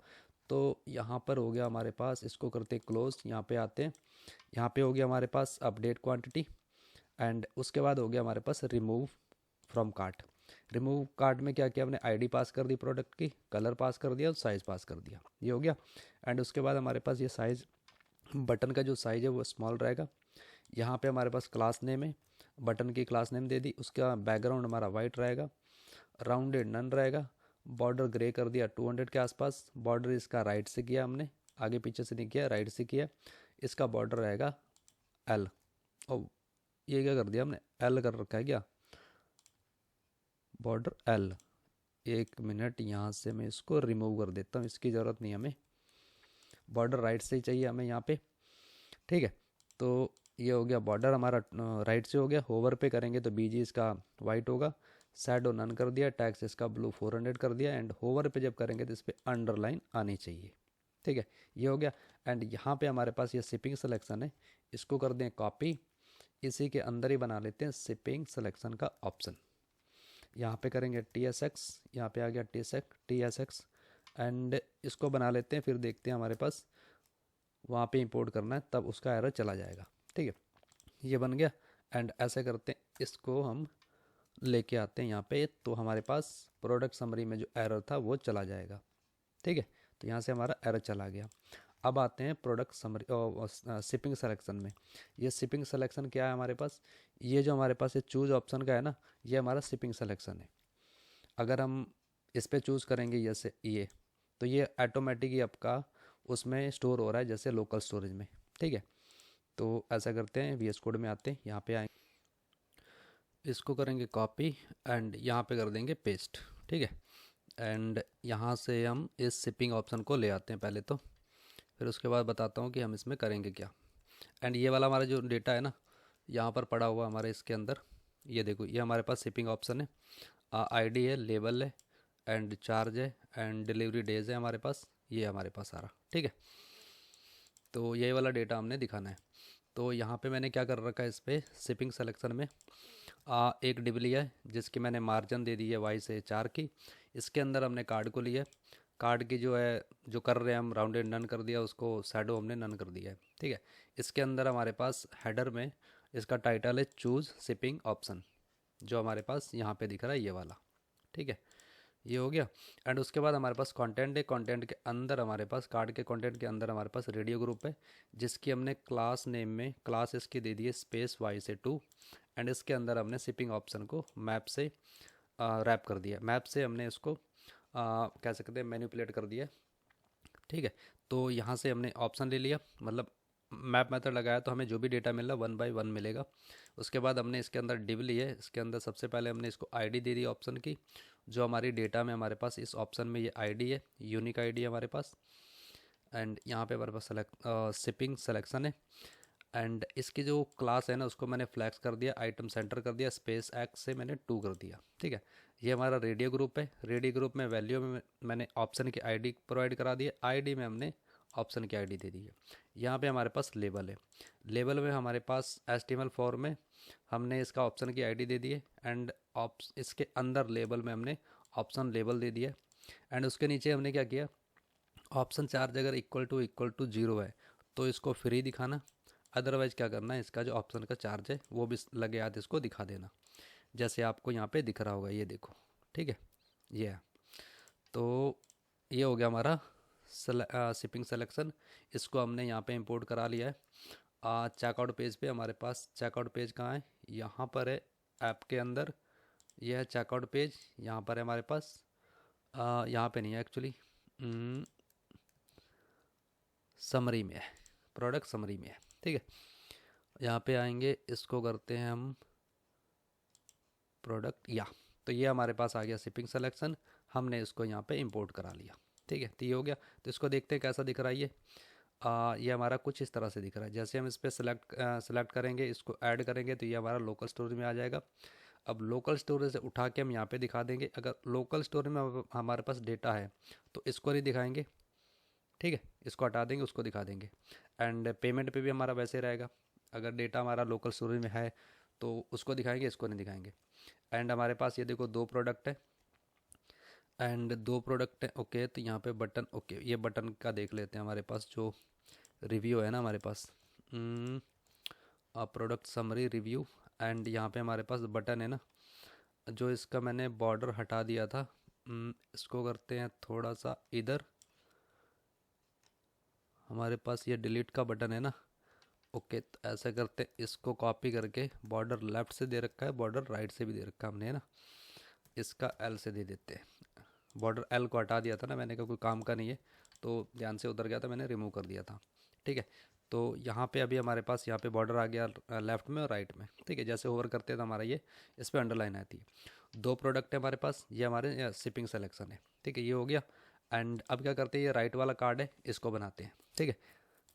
Speaker 1: तो यहाँ पर हो गया हमारे पास, इसको करते हैं क्लोज, यहाँ पे आते हैं, यहाँ पे हो गया हमारे पास अपडेट क्वांटिटी। एंड उसके बाद हो गया हमारे पास remove from cart. Remove cart में क्या किया हमने, आईडी पास कर दी प्रोडक्ट की, कलर पास कर दिया और साइज़ पास कर दिया, ये हो गया। एंड उसके बाद हमारे पास ये साइज़, बटन का जो साइज़ है वो स्मॉल रहेगा। यहाँ पे हमारे पास क्लास नेम है, बटन की क्लास नेम दे दी, उसका बैकग्राउंड हमारा वाइट रहेगा, राउंडेड नन रहेगा, बॉर्डर ग्रे कर दिया 200 के आसपास, बॉर्डर इसका राइट से किया हमने, आगे पीछे से नहीं किया, राइट से किया। इसका बॉर्डर रहेगा एल, और ये क्या कर दिया हमने, एल कर रखा है क्या, बॉर्डर एल, एक मिनट, यहाँ से मैं इसको रिमूव कर देता हूँ, इसकी ज़रूरत नहीं हमें, बॉर्डर राइट से ही चाहिए हमें यहाँ पे। ठीक है, तो ये हो गया बॉर्डर हमारा राइट से हो गया। होवर पे करेंगे तो बीजी इसका वाइट होगा, शैडो नन कर दिया, टैक्स इसका ब्लू 400 कर दिया, एंड होवर पे जब करेंगे तो इस पर अंडरलाइन आनी चाहिए। ठीक है, ये हो गया। एंड यहाँ पे हमारे पास ये शिपिंग सिलेक्शन है, इसको कर दें कॉपी, इसी के अंदर ही बना लेते हैं शिपिंग सिलेक्शन का ऑप्शन। यहाँ पे करेंगे TSX, यहाँ पे आ गया TSX एंड इसको बना लेते हैं, फिर देखते हैं हमारे पास वहाँ पे इंपोर्ट करना है तब उसका एरर चला जाएगा। ठीक है, ये बन गया। एंड ऐसे करते हैं, इसको हम लेके आते हैं यहाँ पे, तो हमारे पास प्रोडक्ट समरी में जो एरर था वो चला जाएगा। ठीक है, तो यहाँ से हमारा एरर चला गया। अब आते हैं प्रोडक्ट समरी शिपिंग सिलेक्शन में। ये शिपिंग सिलेक्शन क्या है हमारे पास, ये जो हमारे पास ये चूज़ ऑप्शन का है ना, ये हमारा शिपिंग सिलेक्शन है। अगर हम इस पर चूज़ करेंगे जैसे ये, तो ये ऑटोमेटिक ही आपका उसमें स्टोर हो रहा है जैसे लोकल स्टोरेज में। ठीक है, तो ऐसा करते हैं, VS कोड में आते हैं, यहाँ पे आएंगे, इसको करेंगे कॉपी एंड यहाँ पे कर देंगे पेस्ट। ठीक है, एंड यहाँ से हम इस शिपिंग ऑप्शन को ले आते हैं पहले तो, फिर उसके बाद बताता हूँ कि हम इसमें करेंगे क्या। एंड ये वाला हमारा जो डेटा है ना, यहाँ पर पड़ा हुआ हमारे इसके अंदर, ये देखो, ये हमारे पास शिपिंग ऑप्शन है, ID है, लेबल है, एंड चार्ज है, एंड डिलीवरी डेज है हमारे पास, ये हमारे पास सारा। ठीक है, तो यही वाला डेटा हमने दिखाना है। तो यहाँ पे मैंने क्या कर रखा है, इस पर शिपिंग सिलेक्शन में एक डिब लिया है जिसकी मैंने मार्जिन दे दी है Y से 4 की। इसके अंदर हमने कार्ड को लिया है, कार्ड की जो है जो कर रहे हैं हम राउंडेड नन कर दिया, उसको शैडो हमने नन कर दिया है। ठीक है, इसके अंदर हमारे पास हेडर में इसका टाइटल है चूज़ शिपिंग ऑप्शन, जो हमारे पास यहाँ पे दिख रहा है ये वाला। ठीक है, ये हो गया। एंड उसके बाद हमारे पास कंटेंट है, कंटेंट के अंदर हमारे पास कार्ड के कंटेंट के अंदर हमारे पास रेडियो ग्रुप है, जिसकी हमने क्लास नेम में क्लास इसकी दे दी है स्पेस Y से 2, एंड इसके अंदर हमने शिपिंग ऑप्शन को मैप से रैप कर दिया, मैप से हमने इसको कह सकते हैं मैनिपुलेट कर दिया। ठीक है, तो यहाँ से हमने ऑप्शन ले लिया, मतलब मैप मेथड लगाया, तो हमें जो भी डेटा मिल रहा 1 बाय 1 मिलेगा। उसके बाद हमने इसके अंदर डिव ली है, इसके अंदर सबसे पहले हमने इसको ID दे दी ऑप्शन की, जो हमारी डेटा में हमारे पास इस ऑप्शन में ये ID है, यूनिक ID है हमारे पास। एंड यहाँ पे हमारे पास शिपिंग सिलेक्शन है, एंड इसकी जो क्लास है ना उसको मैंने फ्लैक्स कर दिया, आइटम सेंटर कर दिया, स्पेस X से मैंने 2 कर दिया। ठीक है, ये हमारा रेडियो ग्रुप है, रेडियो ग्रुप में वैल्यू में मैंने ऑप्शन की ID प्रोवाइड करा दी है, ID में हमने ऑप्शन की ID दे दी है। यहाँ पे हमारे पास लेबल है, लेबल में हमारे पास HTML फॉर्म में हमने इसका ऑप्शन की ID दे दी है, एंड इसके अंदर लेबल में हमने ऑप्शन लेबल दे दिया। एंड उसके नीचे हमने क्या किया, ऑप्शन चार्ज अगर इक्वल टू 0 है तो इसको फ्री दिखाना, अदरवाइज क्या करना है, इसका जो ऑप्शन का चार्ज है वो भी लगे हाथ इसको दिखा देना, जैसे आपको यहाँ पे दिख रहा होगा, ये देखो। ठीक है, ये है। तो ये हो गया हमारा शिपिंग सिलेक्शन, इसको हमने यहाँ पे इंपोर्ट करा लिया है। चेकआउट पेज पे हमारे पास, चेकआउट पेज कहाँ है, यहाँ पर है ऐप के अंदर, यह है चेकआउट पेज, यहाँ पर है हमारे पास, यहाँ पे नहीं है एक्चुअली, समरी में है, प्रोडक्ट समरी में है। ठीक है, यहाँ पे आएंगे, इसको करते हैं हम प्रोडक्ट या, तो ये हमारे पास आ गया शिपिंग सिलेक्शन, हमने इसको यहाँ पे इंपोर्ट करा लिया। ठीक है, तो ये हो गया। तो इसको देखते हैं कैसा दिख रहा है ये हमारा कुछ इस तरह से दिख रहा है। जैसे हम इस पर सेलेक्ट करेंगे, इसको ऐड करेंगे, तो ये हमारा लोकल स्टोरेज में आ जाएगा। अब लोकल स्टोरेज से उठा के हम यहाँ पे दिखा देंगे, अगर लोकल स्टोरेज में हमारे पास डेटा है तो इसको नहीं दिखाएंगे। ठीक है, इसको हटा देंगे, उसको दिखा देंगे। एंड पेमेंट पे भी हमारा वैसे रहेगा, अगर डेटा हमारा लोकल स्टोरेज में है तो उसको दिखाएंगे, इसको नहीं दिखाएंगे। एंड हमारे पास ये देखो 2 प्रोडक्ट है, एंड 2 प्रोडक्ट है। ओके, तो यहाँ पे बटन, ओके ये बटन का देख लेते हैं, हमारे पास जो रिव्यू है ना हमारे पास, प्रोडक्ट समरी रिव्यू, एंड यहाँ पे हमारे पास बटन है ना, जो इसका मैंने बॉर्डर हटा दिया था, इसको करते हैं थोड़ा सा इधर, हमारे पास ये डिलीट का बटन है ना। ओके, तो ऐसा करते हैं, इसको कॉपी करके, बॉर्डर लेफ़्ट से दे रखा है, बॉर्डर राइट से भी दे रखा है हमने, है ना, इसका L से दे देते हैं। बॉर्डर L को हटा दिया था ना मैंने, कहा कोई काम का नहीं है, तो ध्यान से उतर गया था, मैंने रिमूव कर दिया था। ठीक है, तो यहाँ पे अभी हमारे पास यहाँ पे बॉर्डर आ गया लेफ़्ट में और राइट में। ठीक है, जैसे ओवर करते हैं तो हमारा ये इस पर अंडरलाइन आती है। दो प्रोडक्ट है हमारे पास, ये हमारे शिपिंग सिलेक्शन है, ठीक है, ये हो गया। एंड अब क्या करते हैं, ये राइट वाला कार्ड है, इसको बनाते हैं, ठीक है।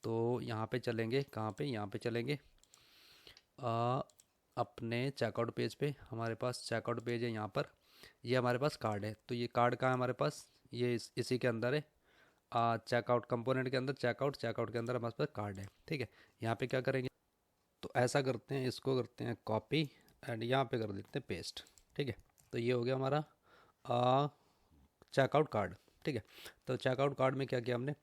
Speaker 1: तो यहाँ पे चलेंगे, कहाँ पे, यहाँ पे चलेंगे आ, अपने चेकआउट पेज पे। हमारे पास चेकआउट पेज है यहाँ पर, ये हमारे पास कार्ड है। तो ये कार्ड कहाँ है हमारे पास, ये इसी के अंदर है, चेकआउट कंपोनेंट के अंदर, चेकआउट, चेकआउट के अंदर हमारे पास कार्ड है, ठीक है। यहाँ पे क्या करेंगे, तो ऐसा करते हैं, इसको करते हैं कॉपी एंड यहाँ पे कर देते हैं पेस्ट, ठीक है। तो ये हो गया हमारा चेकआउट कार्ड, ठीक है। तो चेकआउट कार्ड में क्या किया हमने,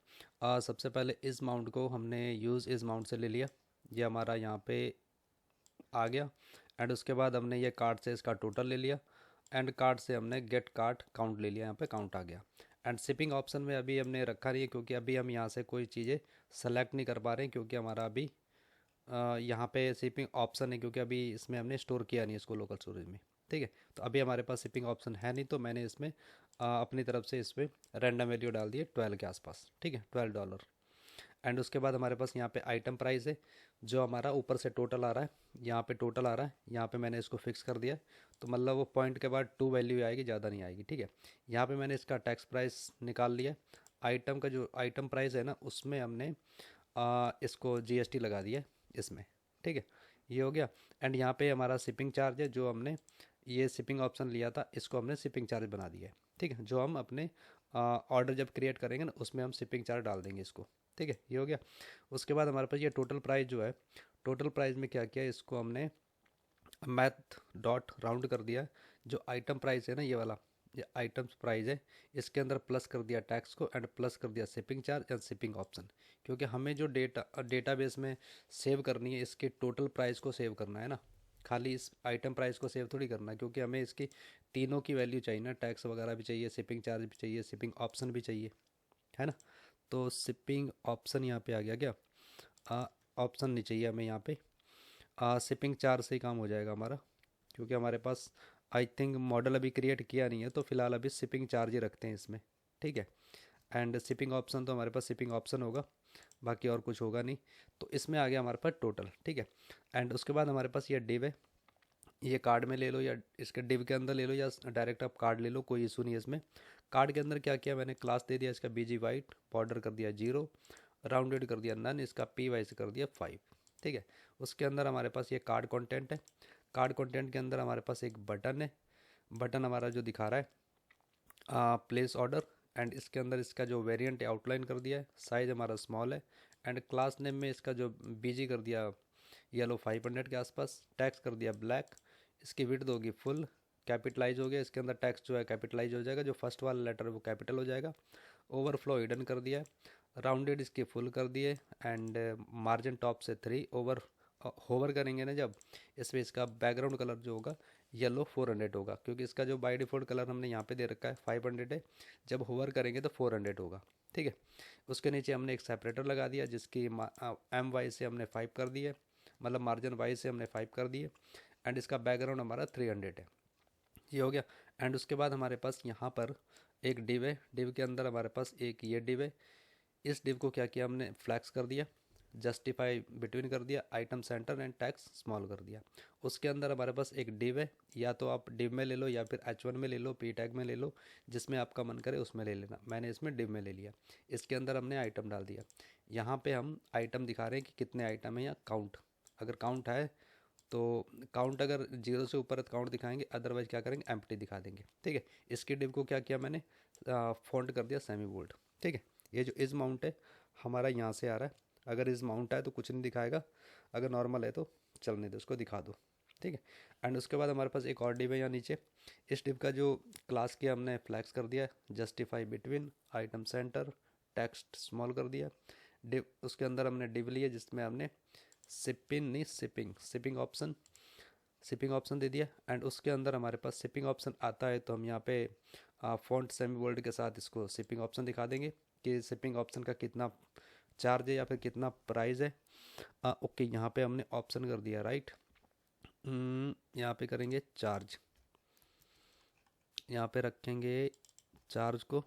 Speaker 1: सबसे पहले इस माउंट को हमने यूज़ इस माउंट से ले लिया, ये हमारा यहाँ पे आ गया। एंड उसके बाद हमने ये कार्ड से इसका टोटल ले लिया, एंड कार्ड से हमने गेट कार्ड काउंट ले लिया, यहाँ पे काउंट आ गया। एंड शिपिंग ऑप्शन में अभी हमने रखा नहीं है, क्योंकि अभी हम यहाँ से कोई चीज़ें सेलेक्ट नहीं कर पा रहे हैं, क्योंकि हमारा अभी यहाँ पे शिपिंग ऑप्शन है, क्योंकि अभी इसमें हमने स्टोर किया नहीं इसको लोकल स्टोरेज में, ठीक है। तो अभी हमारे पास शिपिंग ऑप्शन है नहीं, तो मैंने इसमें अपनी तरफ से इसमें रैंडम वैल्यू डाल दिए 12 के आसपास, ठीक है, $12। एंड उसके बाद हमारे पास यहाँ पे आइटम प्राइस है, जो हमारा ऊपर से टोटल आ रहा है, यहाँ पे टोटल आ रहा है, यहाँ पे मैंने इसको फिक्स कर दिया। तो मतलब वो पॉइंट के बाद 2 वैल्यू आएगी, ज़्यादा नहीं आएगी, ठीक है। यहाँ पे मैंने इसका टैक्स प्राइस निकाल लिया। आइटम का जो आइटम प्राइस है ना, उसमें हमने इसको जीएसटी लगा दिया इसमें, ठीक है, ये हो गया। एंड यहाँ पे हमारा शिपिंग चार्ज है, जो हमने ये शिपिंग ऑप्शन लिया था, इसको हमने शिपिंग चार्ज बना दिया है, ठीक है। जो हम अपने ऑर्डर जब क्रिएट करेंगे ना, उसमें हम शिपिंग चार्ज डाल देंगे इसको, ठीक है, ये हो गया। उसके बाद हमारे पास ये टोटल प्राइस जो है, टोटल प्राइस में क्या किया, इसको हमने मैथ डॉट राउंड कर दिया। जो आइटम प्राइस है ना, ये वाला, ये आइटम्स प्राइस है, इसके अंदर प्लस कर दिया टैक्स को, एंड प्लस कर दिया shipping charge and shipping option. क्योंकि हमें जो डेटाबेस में सेव करनी है, इसके टोटल प्राइस को सेव करना है ना, खाली इस आइटम प्राइस को सेव थोड़ी करना है, क्योंकि हमें इसकी तीनों की वैल्यू चाहिए ना, टैक्स वगैरह भी चाहिए, शिपिंग चार्ज भी चाहिए, शिपिंग ऑप्शन भी चाहिए, है ना। तो शिपिंग ऑप्शन यहाँ पे आ गया क्या, ऑप्शन नहीं चाहिए हमें यहाँ पे, शिपिंग चार्ज से ही काम हो जाएगा हमारा, क्योंकि हमारे पास आई थिंक मॉडल अभी क्रिएट किया नहीं है, तो फिलहाल अभी शिपिंग चार्ज ही रखते हैं इसमें, ठीक है। एंड शिपिंग ऑप्शन तो हमारे पास शिपिंग ऑप्शन होगा, बाकी और कुछ होगा नहीं। तो इसमें आ गया हमारे पास टोटल, ठीक है। एंड उसके बाद हमारे पास ये डिव है, ये कार्ड में ले लो या इसके डिव के अंदर ले लो, या डायरेक्ट आप कार्ड ले लो, कोई इशू नहीं है इसमें। कार्ड के अंदर क्या किया मैंने, क्लास दे दिया इसका बीजी वाइट, बॉर्डर कर दिया 0, राउंडेड कर दिया नन, इसका पी वाई से कर दिया 5, ठीक है। उसके अंदर हमारे पास ये कार्ड कंटेंट है, कार्ड कंटेंट के अंदर हमारे पास एक बटन है, बटन हमारा जो दिखा रहा है प्लेस ऑर्डर। एंड इसके अंदर इसका जो वेरिएंट है आउटलाइन कर दिया है, साइज़ हमारा स्मॉल है। एंड क्लास नेम में इसका जो बीजी कर दिया येलो 500 के आसपास, टैक्स कर दिया ब्लैक, इसकी विड्थ होगी फुल, कैपिटलाइज हो गया, इसके अंदर टैक्स जो है कैपिटलाइज हो जाएगा, जो फर्स्ट वाला लेटर है वो कैपिटल हो जाएगा। ओवरफ्लो हिडन कर दिया है, राउंडेड इसके फुल कर दिए। एंड मार्जिन टॉप से 3 ओवर, होवर करेंगे ना जब, इसमें इसका बैकग्राउंड कलर जो होगा येलो 400 होगा, क्योंकि इसका जो बाय डिफ़ॉल्ट कलर हमने यहाँ पे दे रखा है 500 है, जब होवर करेंगे तो 400 होगा, ठीक है। उसके नीचे हमने एक सेपरेटर लगा दिया, जिसकी एम वाई से हमने 5 कर दिए, मतलब मार्जिन वाई से हमने 5 कर दिए। एंड इसका बैकग्राउंड हमारा 300 है, ये हो गया। एंड उसके बाद हमारे पास यहाँ पर एक डिव है, डिव के अंदर हमारे पास एक ये डिव है, इस डिव को क्या किया हमने, फ्लैक्स कर दिया, जस्टिफाई बिटवीन कर दिया, item centre and tax small कर दिया। उसके अंदर हमारे पास एक डिव है, या तो आप डिव में ले लो या फिर H1 में ले लो, पी टैग में ले लो, जिसमें आपका मन करे उसमें ले लेना, मैंने इसमें डिव में ले लिया। इसके अंदर हमने आइटम डाल दिया, यहाँ पे हम आइटम दिखा रहे हैं कि कितने आइटम है, या काउंट, अगर काउंट है तो काउंट, अगर 0 से ऊपर है तो काउंट दिखाएंगे, अदरवाइज क्या करेंगे, एम्प्टी दिखा देंगे, ठीक है। इसके डिव को क्या किया मैंने, फॉन्ट कर दिया सेमी बोल्ड, ठीक है। ये जो इज माउंट है हमारा यहाँ से आ रहा है, अगर इस माउंट है तो कुछ नहीं दिखाएगा, अगर नॉर्मल है तो चलने दो, उसको दिखा दो, ठीक है। एंड उसके बाद हमारे पास एक और डिव है यहाँ नीचे, इस डिव का जो क्लास किया हमने फ्लैक्स कर दिया, justify between, item centre, text small कर दिया। डिव उसके अंदर हमने डिव लिया, जिसमें हमने शिपिंग नहीं शिपिंग, शिपिंग ऑप्शन दे दिया। एंड उसके अंदर हमारे पास शिपिंग ऑप्शन आता है, तो हम यहाँ पे फॉन्ट सेमी बोल्ड के साथ इसको शिपिंग ऑप्शन दिखा देंगे कि शिपिंग ऑप्शन का कितना चार्ज है या फिर कितना प्राइस है। ओके, यहाँ पे हमने ऑप्शन कर दिया राइट, यहाँ पे करेंगे चार्ज, यहाँ पे रखेंगे चार्ज को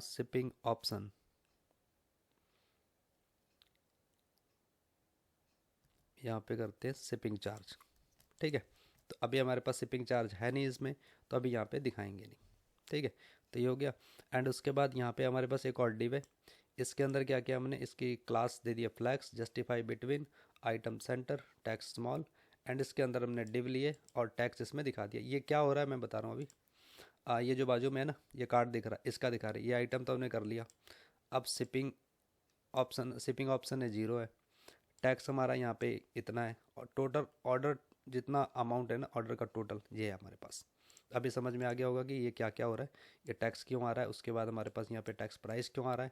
Speaker 1: शिपिंग ऑप्शन, यहाँ पे करते हैं शिपिंग चार्ज, ठीक है। तो अभी हमारे पास शिपिंग चार्ज है नहीं इसमें, तो अभी यहाँ पे दिखाएंगे नहीं। ठीक है, तो ये हो गया। एंड उसके बाद यहाँ पे हमारे पास एक और डिव है। इसके अंदर क्या किया हमने, इसकी क्लास दे दिया flex, justify between, item center, text small, and इसके अंदर हमने डिव लिए और टैक्स इसमें दिखा दिया। ये क्या हो रहा है मैं बता रहा हूँ अभी। ये जो बाजू में है ना, ये कार्ड दिख रहा है, इसका दिखा रही है, ये आइटम तो हमने कर लिया। अब शिपिंग ऑप्शन है 0 है, टैक्स हमारा यहाँ पे इतना है, और टोटल ऑर्डर जितना अमाउंट है ना, ऑर्डर का टोटल ये है हमारे पास। अभी समझ में आ गया होगा कि ये क्या क्या हो रहा है, ये टैक्स क्यों आ रहा है, उसके बाद हमारे पास यहाँ पे टैक्स प्राइस क्यों आ रहा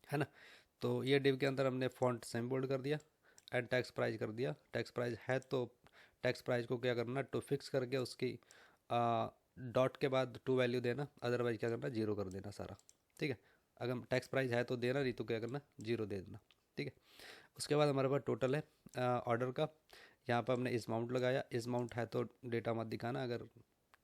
Speaker 1: है ना। तो ये डिव के अंदर हमने फॉन्ट सेम बोल्ड कर दिया एंड टैक्स प्राइस कर दिया। टैक्स प्राइस है तो टैक्स प्राइस को क्या करना, टू फिक्स करके उसकी डॉट के बाद टू वैल्यू देना, अदरवाइज क्या करना, 0 कर देना सारा। ठीक है, अगर टैक्स प्राइस है तो देना, नहीं तो क्या करना, 0 दे देना। ठीक है, उसके बाद हमारे पास टोटल है ऑर्डर का। यहाँ पर हमने इस माउंट लगाया, इस माउंट है तो डेटा मत दिखाना, अगर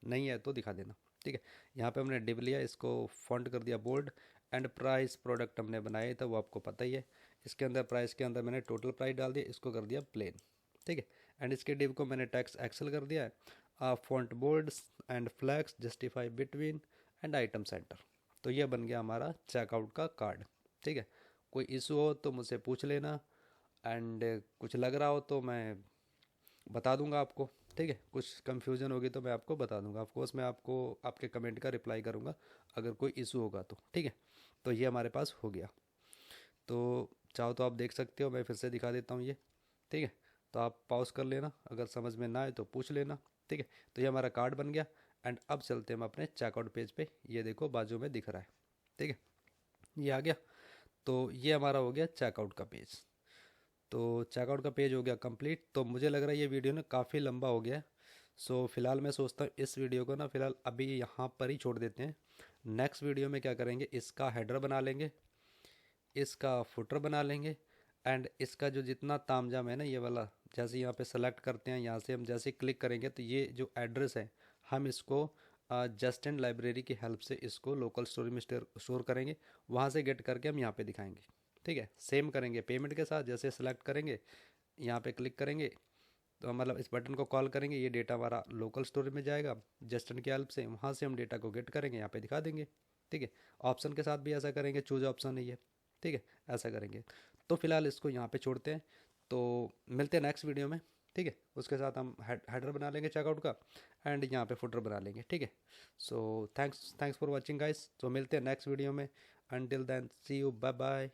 Speaker 1: नहीं है तो दिखा देना। ठीक है, यहाँ पे हमने डिव लिया, इसको फॉन्ट कर दिया बोल्ड, एंड प्राइस प्रोडक्ट हमने बनाया था वो आपको पता ही है। इसके अंदर प्राइस के अंदर मैंने टोटल प्राइस डाल दिया, इसको कर दिया प्लेन। ठीक है, एंड इसके डिव को मैंने टैक्स एक्सेल कर दिया है, font bold and flex, justify between, and item center. तो ये बन गया हमारा चेकआउट का कार्ड। ठीक है, कोई इशू हो तो मुझसे पूछ लेना, एंड कुछ लग रहा हो तो मैं बता दूंगा आपको। ठीक है, कुछ कंफ्यूजन होगी तो मैं आपको बता दूंगा, ऑफकोर्स मैं आपको आपके कमेंट का रिप्लाई करूंगा अगर कोई इशू होगा तो। ठीक है, तो ये हमारे पास हो गया। तो चाहो तो आप देख सकते हो, मैं फिर से दिखा देता हूँ ये। ठीक है, तो आप पॉज कर लेना, अगर समझ में ना आए तो पूछ लेना। ठीक है, तो ये हमारा कार्ड बन गया। एंड अब चलते हैं हम अपने चेकआउट पेज पे, ये देखो बाजू में दिख रहा है। ठीक है, ये आ गया। तो ये हमारा हो गया चेकआउट का पेज। तो चेकआउट का पेज हो गया कंप्लीट। तो मुझे लग रहा है ये वीडियो ना काफ़ी लंबा हो गया है। सो फिलहाल मैं सोचता हूँ इस वीडियो को ना फिलहाल अभी यहाँ पर ही छोड़ देते हैं। नेक्स्ट वीडियो में क्या करेंगे, इसका हेडर बना लेंगे, इसका फुटर बना लेंगे, एंड इसका जो जितना तामझाम है ना ये वाला, जैसे यहाँ पे सेलेक्ट करते हैं, यहाँ से हम जैसे क्लिक करेंगे तो ये जो एड्रेस है हम इसको जस्ट एंड लाइब्रेरी की हेल्प से इसको लोकल स्टोरेज में स्टोर करेंगे, वहाँ से गेट करके हम यहाँ पे दिखाएंगे। ठीक है, सेम करेंगे पेमेंट के साथ, जैसे सेलेक्ट करेंगे, यहाँ पे क्लिक करेंगे, तो मतलब इस बटन को कॉल करेंगे, ये डेटा हमारा लोकल स्टोरेज में जाएगा जस्टन की हेल्प से, वहाँ से हम डेटा को गेट करेंगे, यहाँ पे दिखा देंगे। ठीक है, ऑप्शन के साथ भी ऐसा करेंगे, चूज ऑप्शन है ये। ठीक है, ऐसा करेंगे। तो फिलहाल इसको यहाँ पे छोड़ते हैं, तो मिलते हैं नेक्स्ट वीडियो में। ठीक है, उसके साथ हम हेडर बना लेंगे चेकआउट का, एंड यहाँ पे फुटर बना लेंगे। ठीक है, so thanks for watching guys. तो मिलते हैं नेक्स्ट वीडियो में, until then see you, bye bye.